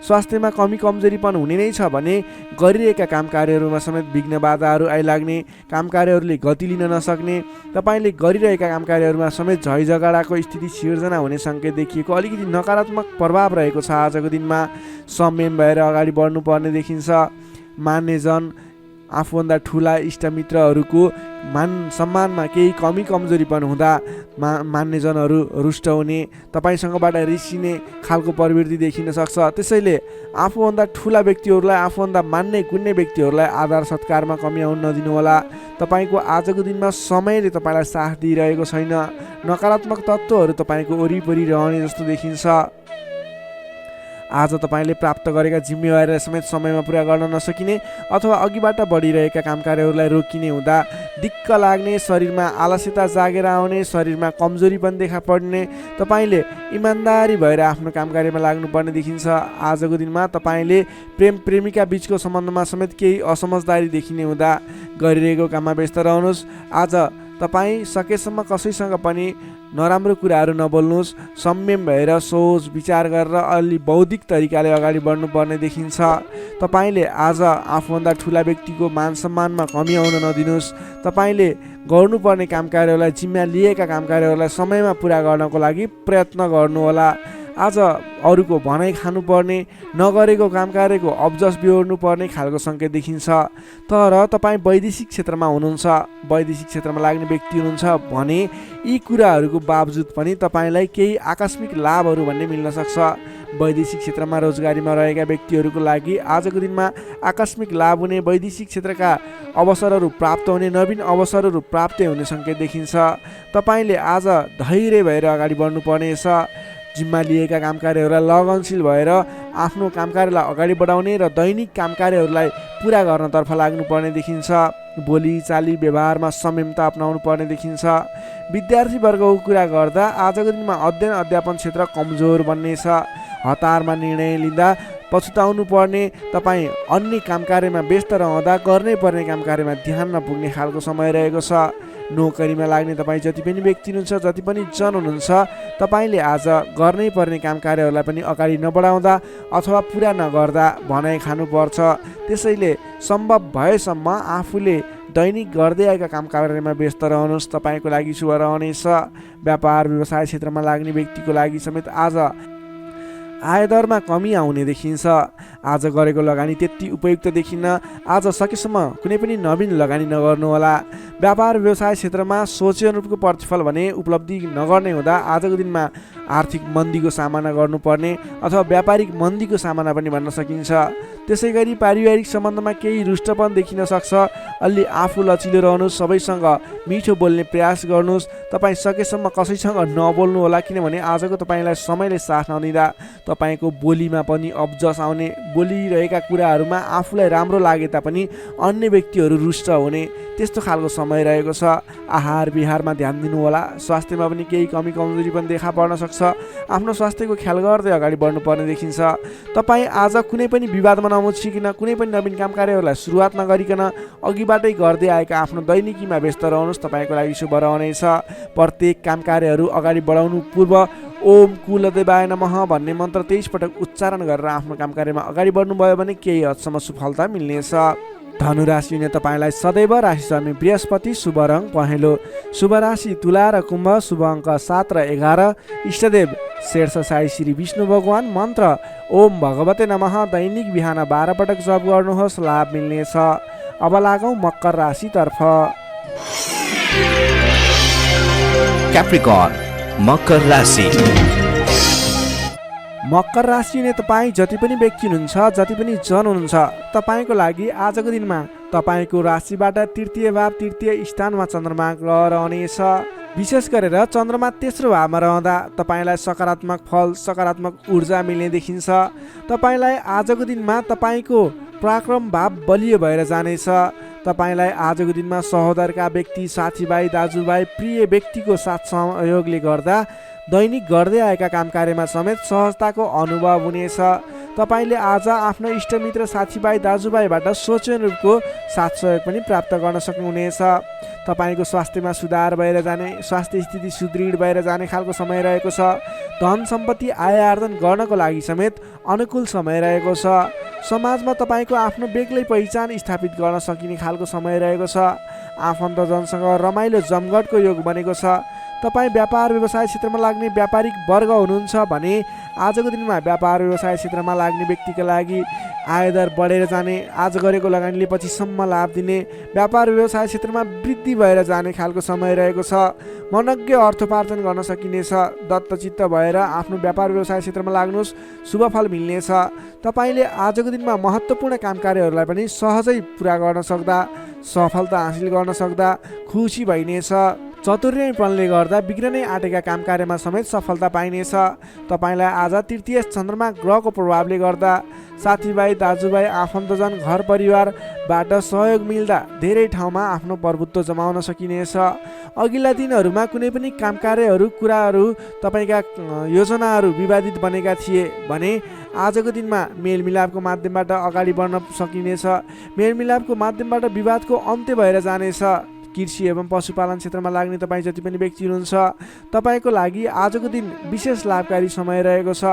स्वास्थ्यमा कमी कमजोरीपन हुने नै छ भने गरिरहेका काम कार्यहरूमा समेत विघ्न बाधाहरू आइलाग्ने, काम कार्यहरूले गति लिन नसक्ने, तपाईँले गरिरहेका काम कार्यहरूमा समेत झैझगडाको स्थिति सिर्जना हुने सङ्केत देखिएको अलिकति नकारात्मक प्रभाव रहेको छ। आजको दिनमा संयम भएर अगाडि बढ्नुपर्ने देखिन्छ। मान्यजन, आफूभन्दा ठुला इष्टमित्रहरूको मान सम्मानमा केही कमी कमजोरीपन हुँदा मान्यजनहरू रुष्ट हुने, तपाईँसँगबाट रिसिने खालको प्रवृत्ति देखिन सक्छ। त्यसैले आफूभन्दा ठुला व्यक्तिहरूलाई, आफूभन्दा मान्ने गुन्ने व्यक्तिहरूलाई आदर सत्कारमा कमी आउन नदिनुहोला। तपाईँको आजको दिनमा समयले तपाईँलाई साथ दिइरहेको छैन। नकारात्मक तत्त्वहरू तपाईँको वरिपरि रहने जस्तो देखिन्छ। आज तपाईँले प्राप्त गरेका जिम्मेवारीलाई समेत समयमा पुरा गर्न नसकिने अथवा अघिबाट बढिरहेका काम कार्यहरूलाई रोकिने हुँदा दिक्क लाग्ने, शरीरमा आलस्यता जागेर आउने, शरीरमा कमजोरी पनि देखा पर्ने, तपाईँले इमान्दारी भएर आफ्नो काम कार्यमा लाग्नुपर्ने देखिन्छ। आजको दिनमा तपाईँले प्रेम प्रेमिका बिचको सम्बन्धमा समेत केही असमझदारी देखिने हुँदा गरिरहेको काममा व्यस्त रहनुहोस्। आज तपाईँ सकेसम्म कसैसँग पनि नराम्रो कुराहरू नबोल्नुहोस्। संयम भएर सोच विचार गरेर अलि बौद्धिक तरिकाले अगाडि बढ्नुपर्ने देखिन्छ। तपाईँले आज आफूभन्दा ठुला व्यक्तिको मान सम्मानमा कमी आउन नदिनुहोस्। तपाईँले गर्नुपर्ने काम कार्यहरूलाई, जिम्मा लिएका काम कार्यहरूलाई समयमा पुरा गर्नको लागि प्रयत्न गर्नुहोला। आज अरूको भनाइ खानुपर्ने, नगरेको काम कार्यको अब्जस बिहोर्नुपर्ने खालको सङ्केत देखिन्छ। तर तपाईँ वैदेशिक क्षेत्रमा हुनुहुन्छ, वैदेशिक क्षेत्रमा लाग्ने व्यक्ति हुनुहुन्छ भने यी कुराहरूको बावजुद पनि तपाईँलाई केही आकस्मिक लाभहरू भन्ने मिल्न सक्छ। वैदेशिक क्षेत्रमा रोजगारीमा रहेका व्यक्तिहरूको लागि आजको दिनमा आकस्मिक लाभ हुने, वैदेशिक क्षेत्रका अवसरहरू प्राप्त हुने, नवीन अवसरहरू प्राप्त हुने सङ्केत देखिन्छ। तपाईँले आज धैर्य भएर अगाडि बढ्नुपर्नेछ। जिम्मा लिएका काम कार्यहरूलाई लगनशील भएर आफ्नो काम कार्यलाई अगाडि बढाउने र दैनिक काम कार्यहरूलाई पुरा गर्नतर्फ लाग्नुपर्ने देखिन्छ। बोली चाली व्यवहारमा संयमता अपनाउनु पर्ने देखिन्छ। विद्यार्थी वर्गको कुरा गर्दा आजको दिनमा अध्ययन अध्यापन क्षेत्र कमजोर बन्नेछ। हतारमा निर्णय लिँदा पछुताउनु पर्ने, तपाईँ अन्य काम कार्यमा व्यस्त रहँदा गर्नै पर्ने काम कार्यमा ध्यान नपुग्ने खालको समय रहेको छ। नोकरीमा लाग्ने तपाईँ जति पनि व्यक्ति हुनुहुन्छ, जति पनि जन हुनुहुन्छ, तपाईँले आज गर्नै पर्ने काम कार्यहरूलाई पनि अगाडि नबढाउँदा अथवा पुरा नगर्दा भनाइ खानुपर्छ। त्यसैले सम्भव भएसम्म आफूले दैनिक गर्दै आएका काम कार्यमा व्यस्त रहनुहोस्। तपाईँको लागि शुभ रहनेछ। व्यापार व्यवसाय क्षेत्रमा लाग्ने व्यक्तिको लागि समेत आज आयदरमा कमी आउने देखिन्छ। आज गरेको लगानी त्यति उपयुक्त देखिन्न। आज सकेसम्म कुनै पनि नवीन लगानी नगर्नुहोला। व्यापार व्यवसाय क्षेत्रमा सोचे अनुरूपको प्रतिफल भने उपलब्धि नगर्ने हुँदा आजको दिनमा आर्थिक मन्दीको सामना गर्नुपर्ने अथवा व्यापारिक मन्दीको सामना पनि भन्न सकिन्छ। त्यसै गरी पारिवारिक सम्बन्धमा केही रुष्टपन देखिन सक्छ। अलि आफू लचिलो रहनुहोस्, सबैसँग मिठो बोल्ने प्रयास गर्नुहोस्। तपाईँ सकेसम्म कसैसँग नबोल्नु होला, किनभने आजको तपाईँलाई समयले साथ नदिँदा तपाईँको बोलीमा पनि अब्जस आउने, बोलिरहेका कुराहरूमा आफूलाई राम्रो लागे तापनि अन्य व्यक्तिहरू रुष्ट हुने, त्यस्तो खालको समय रहेको छ। आहार विहारमा ध्यान दिनु होला। स्वास्थ्यमा पनि केही कमी कमजोरी पनि देखा पर्न सक्छ। आफ्नो स्वास्थ्यको ख्याल गर्दै अगाडि बढ्नुपर्ने देखिन्छ। तपाईँ आज कुनै पनि विवादमा नमुछिकन, कुनै पनि नवीन काम कार्यहरूलाई सुरुवात नगरिकन अघिबाटै गर्दै आएका आफ्नो दैनिकीमा व्यस्त रहनुहोस्। तपाईँको लागि शुभ रहनेछ। प्रत्येक काम कार्यहरू अगाडि बढाउनु पूर्व ओम कुलदेवाय नमः भन्ने मन्त्र 23 पटक उच्चारण गरेर आफ्नो काम कार्यमा अगाडि बढ्नुभयो भने केही हदसम्म सफलता मिल्नेछ। धनुराशि हुने तपाईँलाई सदैव राशि स्वामी बृहस्पति, शुभ रङ पहेँलो, शुभ राशि तुला र कुम्भ, शुभ अङ्क 7 र 11, इष्टदेव शेर्ष साई श्री विष्णु भगवान, मन्त्र ओम भगवते नमः, दैनिक बिहान 12 पटक जप गर्नुहोस्, लाभ मिल्नेछ। अब लागौँ मकर राशितर्फ। क्याप्रिकर्न मकर राशि। मकर राशि हुने तपाईँ जति पनि व्यक्ति हुनुहुन्छ, जति पनि जन हुनुहुन्छ, तपाईँको लागि आजको दिनमा तपाईँको राशिबाट तृतीय भाव, तृतीय स्थानमा चन्द्रमा ग्रह रहनेछ। विशेष गरेर चन्द्रमा तेस्रो भावमा रहँदा तपाईँलाई सकारात्मक फल, सकारात्मक ऊर्जा मिल्ने देखिन्छ। तपाईँलाई आजको दिनमा तपाईँको पराक्रम भाव बलियो भएर जानेछ। तपाईँलाई आजको दिनमा सहोदरका व्यक्ति, साथीभाइ, दाजुभाइ, प्रिय व्यक्तिको साथ सहयोगले गर्दा दैनिक गर्दै आएका काम कार्यमा समेत सहजताको अनुभव हुनेछ। तपाईँले आज आफ्नो इष्टमित्र साथीभाइ दाजुभाइबाट सोचेन रूपको साथ सहयोग पनि प्राप्त गर्न सक्नुहुनेछ। तपाईँको स्वास्थ्यमा सुधार भएर जाने, स्वास्थ्य स्थिति सुदृढ भएर जाने खालको समय रहेको छ। धन सम्पत्ति आय आर्जन गर्नको लागि समेत अनुकूल समय रहेको छ। समाजमा तपाईँको आफ्नो बेग्लै पहिचान स्थापित गर्न सकिने खालको समय रहेको छ। आफन्तजनसँग रमाइलो जमघटको योग बनेको छ। तपाईँ व्यापार व्यवसाय क्षेत्रमा लाग्ने व्यापारिक वर्ग हुनुहुन्छ भने आजको दिनमा व्यापार व्यवसाय क्षेत्रमा लाग्ने व्यक्तिका लागि आयदर बढेर जाने, आज गरेको लगानीले पछिसम्म लाभ दिने, व्यापार व्यवसाय क्षेत्रमा वृद्धि भएर जाने खालको समय रहेको छ। मनज्ञ अर्थोपार्जन गर्न सकिनेछ। दत्तचित्त भएर आफ्नो व्यापार व्यवसाय क्षेत्रमा लाग्नुहोस्, शुभफल मिल्नेछ। तपाईँले आजको दिनमा महत्त्वपूर्ण काम कार्यहरूलाई पनि सहजै पुरा गर्न सक्दा, सफलता हासिल गर्न सक्दा खुसी भइनेछ। चतुर्यपनले गर्दा बिग्रनै आँटेका काम कार्यमा समेत सफलता पाइनेछ। तपाईँलाई आज तृतीय चन्द्रमा ग्रहको प्रभावले गर्दा साथीभाइ दाजुभाइ आफन्तजन घर परिवारबाट सहयोग मिल्दा धेरै ठाउँमा आफ्नो प्रभुत्व जमाउन सकिनेछ। अघिल्ला दिनहरूमा कुनै पनि काम कार्यहरू कुराहरू तपाईँका योजनाहरू विवादित बनेका थिए भने आजको दिनमा मेलमिलापको माध्यमबाट अगाडि बढ्न सकिनेछ। मेलमिलापको माध्यमबाट विवादको अन्त्य भएर जानेछ। कृषि एवं पशुपालन क्षेत्रमा लाग्ने तपाईँ जति पनि व्यक्ति हुनुहुन्छ तपाईँको लागि आजको दिन विशेष लाभकारी समय रहेको छ।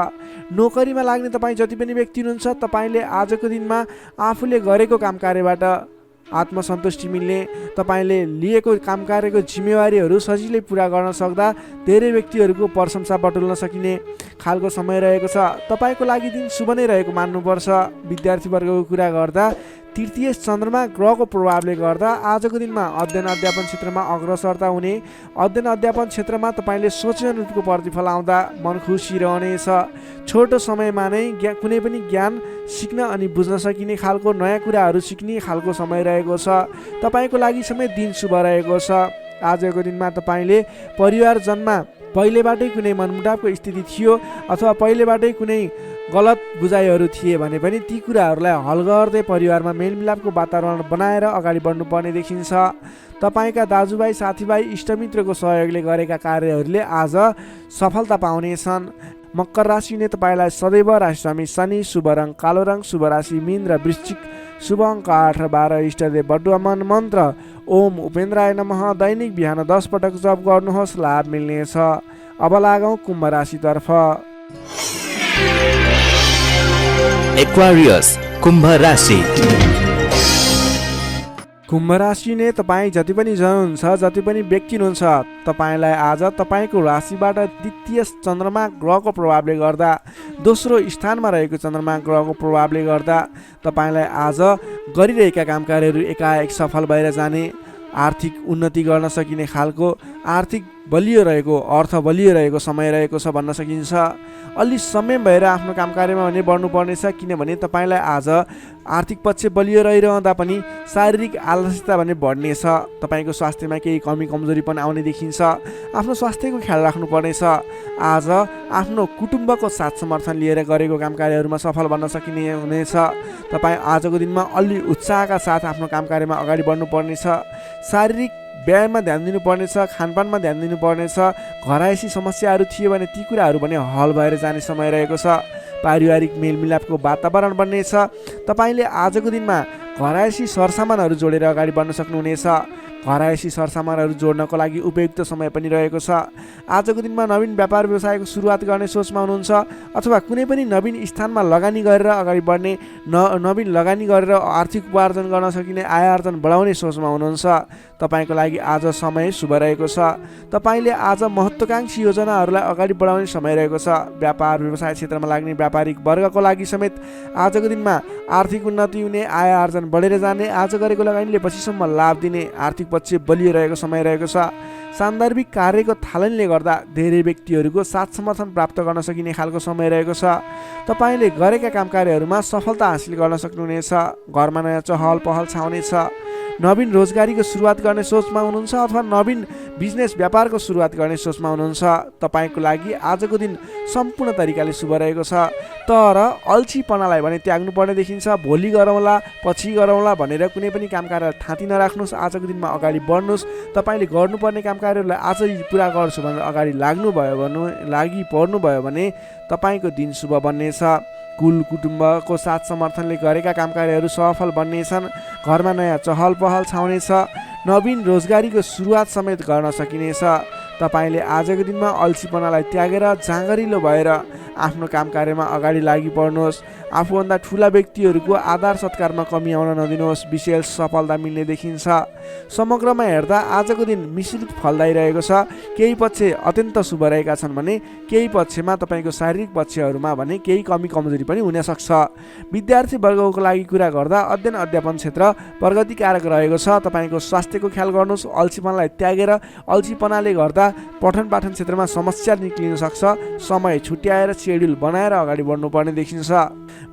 नोकरीमा लाग्ने तपाईँ जति पनि व्यक्ति हुनुहुन्छ तपाईँले आजको दिनमा आफूले गरेको काम कार्यबाट आत्मसन्तुष्टि मिल्ने, तपाईँले लिएको काम कार्यको जिम्मेवारीहरू सजिलै पुरा गर्न सक्दा धेरै व्यक्तिहरूको प्रशंसा बटुल्न सकिने खालको समय रहेको छ। तपाईँको लागि दिन शुभ नै रहेको मान्नुपर्छ। विद्यार्थी वर्गको कुरा गर्दा तृतीय चन्द्रमा ग्रहको प्रभावले गर्दा आजको दिनमा अध्ययन अध्यापन क्षेत्रमा अग्रसरता हुने, अध्ययन अध्यापन क्षेत्रमा तपाईँले सोचेन रूपको प्रतिफल आउँदा मन खुसी रहनेछ। छोटो समयमा नै कुनै पनि ज्ञान सिक्न अनि बुझ्न सकिने खालको नयाँ कुराहरू सिक्ने खालको समय रहेको छ। तपाईँको लागि समेत दिन शुभ रहेको छ। आजको दिनमा तपाईँले परिवारजनमा पहिलेबाटै कुनै मनमुटावको स्थिति थियो अथवा पहिलेबाटै कुनै गलत बुझाइहरू थिए भने पनि ती कुराहरूलाई हल गर्दै परिवारमा मेलमिलापको वातावरण बनाएर अगाडि बढ्नुपर्ने देखिन्छ। तपाईँका दाजुभाइ साथीभाइ इष्टमित्रको सहयोगले गरेका कार्यहरूले आज सफलता पाउनेछन्। मकर राशिले तपाईँलाई सदैव राशिस्वामी शनि, शुभ रङ कालो रङ, शुभ राशि मीन र वृश्चिक, शुभ अङ्क 8 र 12, इष्टदेव बटुवामन मन्त्र ओम उपेन्द्राय नमः दैनिक बिहान 10 पटक जप गर्नुहोस्, लाभ मिल्नेछ। अब लागौँ कुम्भ राशितर्फ। एक्वारियस कुम्भ राशि। कुम्भ राशि नै तपाईँ जति पनि जन हुनुहुन्छ, जति पनि व्यक्ति हुनुहुन्छ तपाईँलाई आज तपाईँको राशिबाट द्वितीय चन्द्रमा ग्रहको प्रभावले गर्दा, दोस्रो स्थानमा रहेको चन्द्रमा ग्रहको प्रभावले गर्दा तपाईँलाई आज गरिरहेका काम कार्यहरू एकाएक सफल भएर जाने, आर्थिक उन्नति गर्न सकिने खालको, आर्थिक बलियो रहेको, अर्थ बलियो रहेको समय रहेको छ भन्न सकिन्छ। अलि संयम भएर आफ्नो काम कार्यमा भने बढ्नुपर्नेछ, किनभने तपाईँलाई आज आर्थिक पक्ष बलियो रहिरहँदा पनि शारीरिक आलस्यता भने बढ्नेछ। तपाईँको स्वास्थ्यमा केही कमी कमजोरी पनि आउने देखिन्छ। आफ्नो स्वास्थ्यको ख्याल राख्नुपर्नेछ। आज आफ्नो कुटुम्बको साथ समर्थन लिएर गरेको काम कार्यहरूमा सफल बन्न सकिने हुनेछ। तपाईँ आजको दिनमा अलि उत्साहका साथ आफ्नो काम कार्यमा अगाडि बढ्नुपर्नेछ। शारीरिक व्यायाममा ध्यान दिनुपर्नेछ, खानपानमा ध्यान दिनुपर्नेछ। घरायसी समस्याहरू थिए भने ती कुराहरू पनि हल भएर जाने समय रहेको छ। पारिवारिक मेलमिलापको वातावरण बन्नेछ। तपाईँले आजको दिनमा घरायसी सरसामानहरू जोडेर अगाडि बढ्न सक्नुहुनेछ। घरायसी सरसामानहरू जोड्नको लागि उपयुक्त समय पनि रहेको छ। आजको दिनमा नवीन व्यापार व्यवसायको सुरुवात गर्ने सोचमा हुनुहुन्छ अथवा कुनै पनि नवीन स्थानमा लगानी गरेर अगाडि बढ्ने, नवीन लगानी गरेर आर्थिक उपार्जन गर्न सकिने, आय आर्जन बढाउने सोचमा हुनुहुन्छ तपाईँको लागि आज समय शुभ रहेको छ। तपाईँले आज महत्त्वाकांक्षी योजनाहरूलाई अगाडि बढाउने समय रहेको छ। व्यापार व्यवसाय क्षेत्रमा लाग्ने व्यापारिक वर्गको लागि समेत आजको दिनमा आर्थिक उन्नति हुने, आय आर्जन बढेर जाने, आज गरेको लगानीले पछिसम्म लाभ दिने, आर्थिक पक्ष बलियो रहेको समय रहेको छ। सान्दर्भिक कार्यको थालनीले गर्दा धेरै व्यक्तिहरूको साथ समर्थन प्राप्त गर्न सकिने खालको समय रहेको छ। तपाईँले गरेका काम कार्यहरूमा सफलता हासिल गर्न सक्नुहुनेछ। घरमा नयाँ चहल पहल छाउनेछ। नवीन रोजगारीको सुरुवात गर्ने सोचमा हुनुहुन्छ अथवा नवीन बिजनेस व्यापारको सुरुवात गर्ने सोचमा हुनुहुन्छ तपाईँको लागि आजको दिन सम्पूर्ण तरिकाले शुभ रहेको छ। तर अल्छीपनालाई भने त्याग्नुपर्ने देखिन्छ। भोलि गरौँला, पछि गरौँला भनेर कुनै पनि काम कार्य थाँती नराख्नुहोस्। आजको दिनमा अगाडि बढ्नुहोस्। तपाईँले गर्नुपर्ने काम कार्यहरूलाई आजै पुरा गर्छु भनेर अगाडि पर्नुभयो भने तपाईँको दिन शुभ बन्नेछ। कुल कुटुम्बको साथ समर्थनले गरेका कामकार्यहरू सफल बन्नेछन्। घरमा नयाँ चहल पहल छाउनेछ। नवीन रोजगारीको सुरुवात समेत गर्न सकिनेछ। तपाईँले आजको दिनमा अल्छीपनालाई त्यागेर जाँगरिलो भएर आफ्नो काम कार्यमा अगाडि लागि पर्नुहोस्। आफूभन्दा ठुला व्यक्तिहरूको आदर सत्कारमा कमी आउन नदिनुहोस्। विशेष सफलता मिल्ने देखिन्छ। समग्रमा हेर्दा आजको दिन मिश्रित फलदायी छ। केही पक्ष अत्यन्त शुभ रहेका छन् भने केही पक्षमा तपाईँको शारीरिक पक्षहरूमा भने केही कमी कमजोरी पनि हुन सक्छ। विद्यार्थी वर्गको लागि कुरा गर्दा अध्ययन अध्यापन क्षेत्र प्रगतिकारक रहेको छ। तपाईँको स्वास्थ्यको ख्याल गर्नुहोस्। अल्छीपनालाई त्यागेर अल्छीपनाले गर्दा पठन पाठन क्षेत्रमा समस्या निक्लिन सक्छ। समय छुट्याएर सेड्युल बनाएर अगाडि बढ्नुपर्ने देखिन्छ।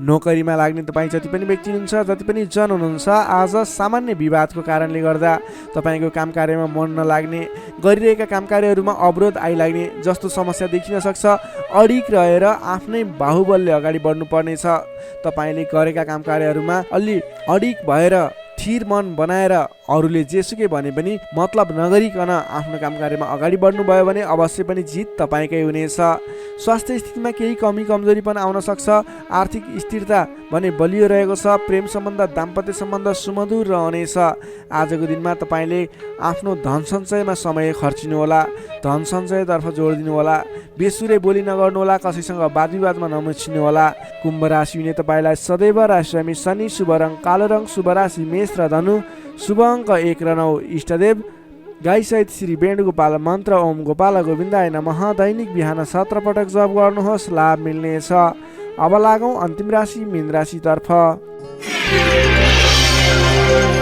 नोकरीमा लाग्ने तपाईँ जति पनि व्यक्ति हुनुहुन्छ, जति पनि जन हुनुहुन्छ, आज सामान्य विवादको कारणले गर्दा तपाईँको काम कार्यमा मन नलाग्ने, गरिरहेका काम कार्यहरूमा अवरोध आइलाग्ने जस्तो समस्या देखिन सक्छ। अडिक रहेर आफ्नै बाहुबलले अगाडि बढ्नुपर्नेछ। तपाईँले गरेका काम कार्यहरूमा अलि अडिक भएर थिर मन बनाएर अरूले जेसुकै भने पनि मतलब नगरिकन आफ्नो काम कार्यमा अगाडि बढ्नुभयो भने अवश्य पनि जित तपाईँकै हुनेछ। स्वास्थ्य स्थितिमा केही कमी कमजोरी पनि आउन सक्छ। आर्थिक स्थिरता भने बलियो रहेको छ। प्रेम सम्बन्ध, दाम्पत्य सम्बन्ध सुमधुर रहनेछ। आजको दिनमा तपाईँले आफ्नो धन सञ्चयमा समय खर्चिनुहोला। धन सञ्चयतर्फ जोड दिनुहोला। बेसुरे बोली नगर्नुहोला। कसैसँग वादविवादमा नमुछिनुहोला। कुम्भ राशि हुने तपाईँलाई सदैव राशिस्वामी शनि, शुभ रङ कालो रङ, शुभ राशि मेष र धनु, शुभ अङ्क 1 र 9। इष्टदेव गाई सहित श्री वेणुगोपाल मन्त्र ओम गोपाल गोविन्दाय नमः दैनिक बिहान 17 पटक जप गर्नुहोस्। लाभ मिल्नेछ। अब लागौँ अन्तिम राशि मीन राशितर्फ।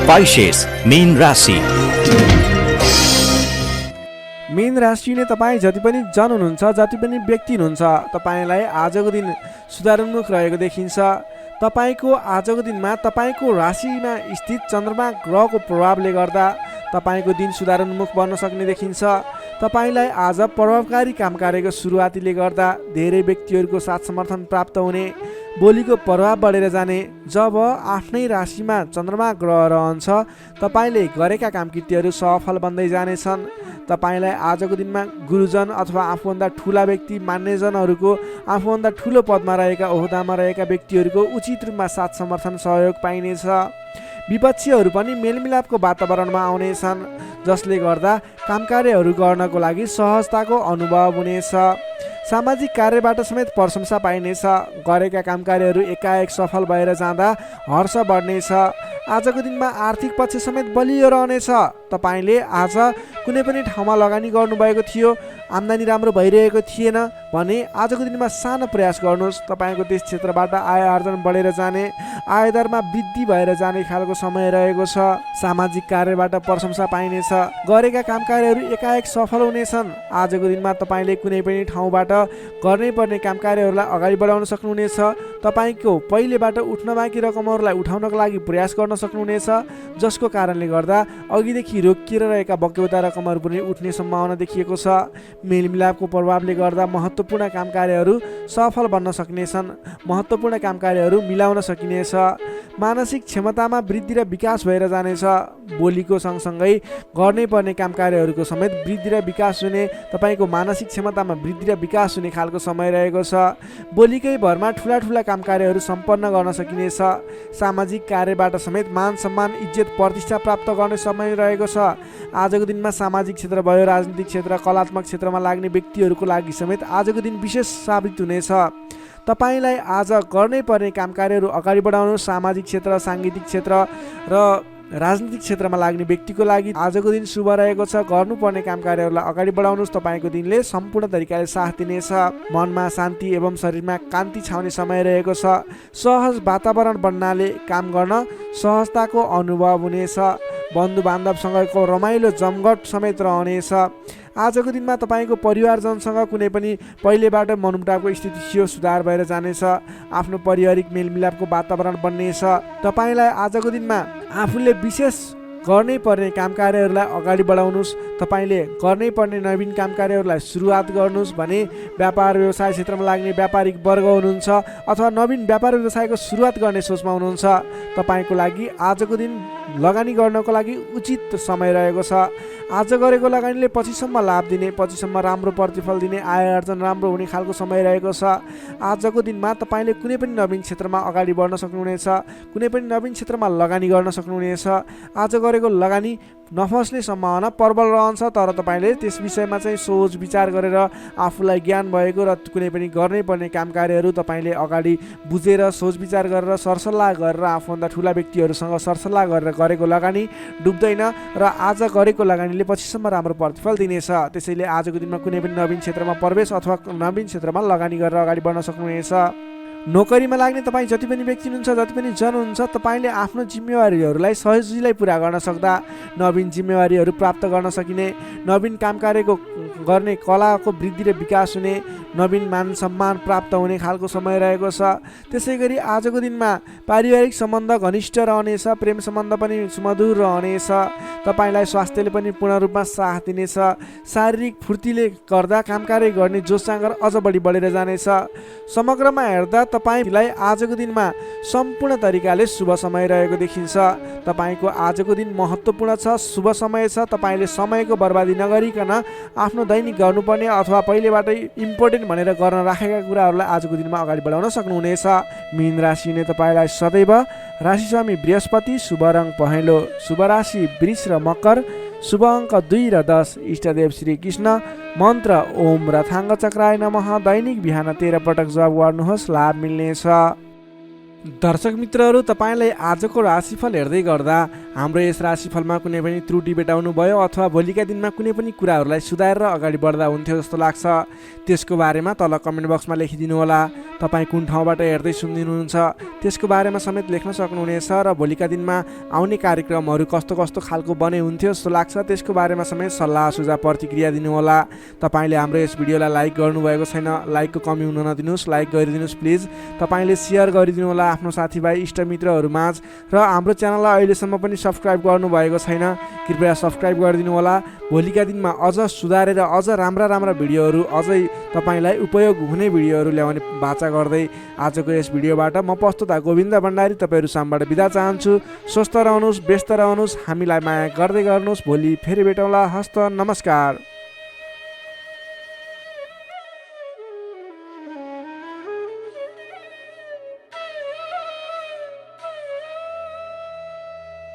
Pisces, मीन राशि। मीन राशि हुने तपाईँ जति पनि जन हुनुहुन्छ, जति पनि व्यक्ति हुनुहुन्छ, तपाईँलाई आजको दिन सुधारोन्मुख रहेको देखिन्छ। तपाईँको आजको दिनमा तपाईँको राशिमा स्थित चन्द्रमा ग्रहको प्रभावले गर्दा तपाईँको दिन सुधारोन्मुख बन्न सक्ने देखिन्छ। तपाईँलाई आज प्रभावकारी काम कार्यको सुरुवातीले गर्दा धेरै व्यक्तिहरूको साथ समर्थन प्राप्त हुने, बोलीको प्रभाव बढेर जाने। जब आफ्नै राशिमा चन्द्रमा ग्रह रहन्छ तपाईँले गरेका काम कृत्यहरू सफल बन्दै जानेछन्। तपाईँलाई आजको दिनमा गुरुजन अथवा आफूभन्दा ठुला व्यक्ति, मान्यजनहरूको, आफूभन्दा ठुलो पदमा रहेका, ओहदामा रहेका व्यक्तिहरूको उचित रूपमा साथ समर्थन सहयोग पाइनेछ। विपक्षीहरू पनि मेलमिलापको वातावरणमा आउनेछन्, जसले गर्दा काम कार्यहरू गर्नको लागि सहजताको अनुभव हुनेछ। सामाजिक कार्यबाट समेत प्रशंसा पाइनेछ। गरेका काम कार्यहरू एकाएक सफल भएर जाँदा हर्ष बढ्नेछ। आजको दिनमा आर्थिक पक्ष समेत बलियो रहनेछ। तपाईँले आज कुनै पनि ठाउँमा लगानी गर्नुभएको थियो, आम्दानी राम्रो भइरहेको थिएन भने आजको दिनमा सानो प्रयास गर्नुहोस्। तपाईँको त्यस क्षेत्रबाट आय आर्जन बढेर जाने, आयदरमा वृद्धि भएर जाने खालको समय रहेको छ। सामाजिक कार्यबाट प्रशंसा पाइनेछ। गरेका काम कार्यहरू एकाएक सफल हुनेछन्। आजको दिनमा तपाईँले कुनै पनि ठाउँबाट गर्नै पर्ने काम कार्यहरूलाई अगाडि बढाउन सक्नुहुनेछ। तपाईँको पहिलेबाट उठ्न बाँकी रकमहरूलाई उठाउनको लागि प्रयास गर्न सक्नुहुनेछ, जसको कारणले गर्दा अघिदेखि रोकिएर रहेका बक्यौता रकमहरू पनि उठ्ने सम्भावना देखिएको छ। मेलमिलापको प्रभावले गर्दा महत्त्वपूर्ण काम कार्यहरू सफल बन्न सक्नेछन्। महत्त्वपूर्ण काम कार्यहरू मिलाउन सकिनेछ। मानसिक क्षमतामा वृद्धि र विकास भएर जानेछ। बोलीको सँगसँगै गर्नै पर्ने काम कार्यहरूको समेत वृद्धि र विकास हुने, तपाईँको मानसिक क्षमतामा वृद्धि र विकास हुने खालको समय रहेको छ। बोलीकै भरमा ठुला ठुला काम कार्यहरू सम्पन्न गर्न सकिनेछ। सामाजिक कार्यबाट समेत मान सम्मान, इज्जत, प्रतिष्ठा प्राप्त गर्ने समय रहेको छ। आजको दिनमा सामाजिक क्षेत्र भयो, राजनीतिक क्षेत्र, कलात्मक क्षेत्रमा लाग्ने व्यक्तिहरूको लागि समेत आजको दिन विशेष साबित हुनेछ। तपाईँलाई आज गर्नै पर्ने काम कार्यहरू अगाडि बढाउनु। सामाजिक क्षेत्र, साङ्गीतिक क्षेत्र र राजनीतिक क्षेत्रमा लाग्ने व्यक्तिको लागि आजको दिन शुभ रहेको छ। गर्नुपर्ने काम कार्यहरूलाई अगाडि बढाउनुहोस्। तपाईँको दिनले सम्पूर्ण तरिकाले साथ दिनेछ। मनमा शान्ति एवं शरीरमा कान्ति छाउने समय रहेको छ। सहज वातावरण बन्नाले काम गर्न सहजताको अनुभव हुनेछ। बन्धु बान्धवसँगको रमाइलो जमघट समेत रहनेछ। आजको दिनमा तपाईँको परिवारजनसँग कुनै पनि पहिलेबाट मनमुटावको स्थिति थियो, सुधार भएर जानेछ। आफ्नो पारिवारिक मेलमिलापको वातावरण बन्नेछ। तपाईँलाई आजको दिनमा आफूले विशेष गर्नै पर्ने काम कार्यहरूलाई अगाडि बढाउनुहोस्। तपाईँले गर्नै पर्ने नवीन काम कार्यहरूलाई सुरुवात गर्नुहोस् भने व्यापार व्यवसाय क्षेत्रमा लाग्ने व्यापारिक वर्ग हुनुहुन्छ अथवा नवीन व्यापार व्यवसायको सुरुवात गर्ने सोचमा हुनुहुन्छ, तपाईँको लागि आजको दिन लगानी गर्नको लागि उचित समय रहेको छ। आज गरेको लगानीले पछिसम्म लाभ दिने, पछिसम्म राम्रो प्रतिफल दिने, आय आर्जन राम्रो हुने खालको समय रहेको छ। आजको दिनमा तपाईँले कुनै पनि नवीन क्षेत्रमा अगाडि बढ्न सक्नुहुनेछ, कुनै पनि नवीन क्षेत्रमा लगानी गर्न सक्नुहुनेछ। आज गरेको लगानी नफस्ने सम्भावना प्रबल रहन्छ, तर तपाईँले त्यस विषयमा चाहिँ सोच विचार गरेर आफूलाई ज्ञान भएको र कुनै पनि गर्नै पर्ने काम कार्यहरू तपाईँले अगाडि बुझेर सोच विचार गरेर सरसल्लाह गरेर आफूभन्दा ठुला व्यक्तिहरूसँग सरसल्लाह गरेर गरेको लगानी डुब्दैन र आज गरेको लगानीले पछिसम्म राम्रो प्रतिफल दिनेछ। त्यसैले आजको दिनमा कुनै पनि नवीन क्षेत्रमा प्रवेश अथवा नवीन क्षेत्रमा लगानी गरेर अगाडि बढ्न सक्नुहुनेछ। नोकरीमा लाग्ने तपाईँ जति पनि व्यक्ति हुनुहुन्छ, जति पनि जन हुनुहुन्छ, तपाईँले आफ्नो जिम्मेवारीहरूलाई सजिलै पुरा गर्न सक्दा नवीन जिम्मेवारीहरू प्राप्त गर्न सकिने, नवीन काम कार्यको गर्ने कलाको वृद्धि र विकास हुने, नवीन मान सम्मान प्राप्त हुने खालको समय रहेको छ। त्यसै गरी आजको दिनमा पारिवारिक सम्बन्ध घनिष्ठ रहनेछ, प्रेम सम्बन्ध पनि सुमधुर रहनेछ, तपाईँलाई स्वास्थ्यले पनि पूर्ण रूपमा साथ दिनेछ। शारीरिक फुर्तीले गर्दा काम कार्य गर्ने जोस जाँगर अझ बढी बढेर जानेछ। समग्रमा हेर्दा तपाईँलाई आजको दिनमा सम्पूर्ण तरिकाले शुभ समय रहेको देखिन्छ। तपाईँको आजको दिन महत्त्वपूर्ण छ, शुभ समय छ। तपाईँले समयको बर्बादी नगरिकन आफ्नो दैनिक गर्नुपर्ने अथवा पहिलेबाटै इम्पोर्टेन्ट भनेर गर्न राखेका कुराहरूलाई आजको दिनमा अगाडि बढाउन सक्नुहुनेछ। मीन राशिले तपाईँलाई सदैव राशिस्वामी बृहस्पति, शुभ रङ पहेँलो, शुभ राशि वृष र मकर, शुभ अङ्क 2 र 10, इष्टदेव श्री कृष्ण, मन्त्र ओम रथाङ्ग चक्राय नमः। दैनिक बिहान 13 पटक जप गर्नुहोस्, लाभ मिल्नेछ। दर्शक मित्रहरू, तपाईँलाई आजको राशिफल हेर्दै गर्दा हाम्रो यस राशिफलमा कुनै पनि त्रुटि भेटाउनु भयो अथवा भोलिका दिनमा कुनै पनि कुराहरूलाई सुधारेर अगाडि बढ्दा हुन्थ्यो जस्तो लाग्छ, त्यसको बारेमा तल कमेन्ट बक्समा लेखिदिनु होला। तपाईँ कुन ठाउँबाट हेर्दै सुनिदिनुहुन्छ त्यसको बारेमा समेत लेख्न सक्नुहुनेछ र भोलिका दिनमा आउने कार्यक्रमहरू कस्तो कस्तो खालको बने हुन्थ्यो जस्तो लाग्छ त्यसको बारेमा समेत सल्लाह सुझाव प्रतिक्रिया दिनुहोला। तपाईँले हाम्रो यस भिडियोलाई लाइक गर्नुभएको छैन, लाइकको कमी हुन नदिनुहोस्, लाइक गरिदिनुहोस् प्लिज। तपाईँले सेयर गरिदिनु होला आफ्नो साथीभाइ इष्टमित्रहरूमाझ र हाम्रो च्यानललाई अहिलेसम्म पनि सब्सक्राइब गर्नुभएको छैन, कृपया सब्सक्राइब गरिदिनु होला। भोलिका दिनमा अझ सुधारेर अझ राम्रा भिडियोहरू, अझै तपाईँलाई उपयोग हुने भिडियोहरू ल्याउने बाचा गर्दै आजको यस भिडियोबाट म प्रस्तुता गोविन्द भण्डारी तपाईँहरू सामबाट बिदा चाहन्छु। स्वस्थ रहनुहोस्, व्यस्त रहनुहोस्, हामीलाई माया गर्दै गर्नुहोस्। भोलि फेरि भेटौँला। हस्त नमस्कार।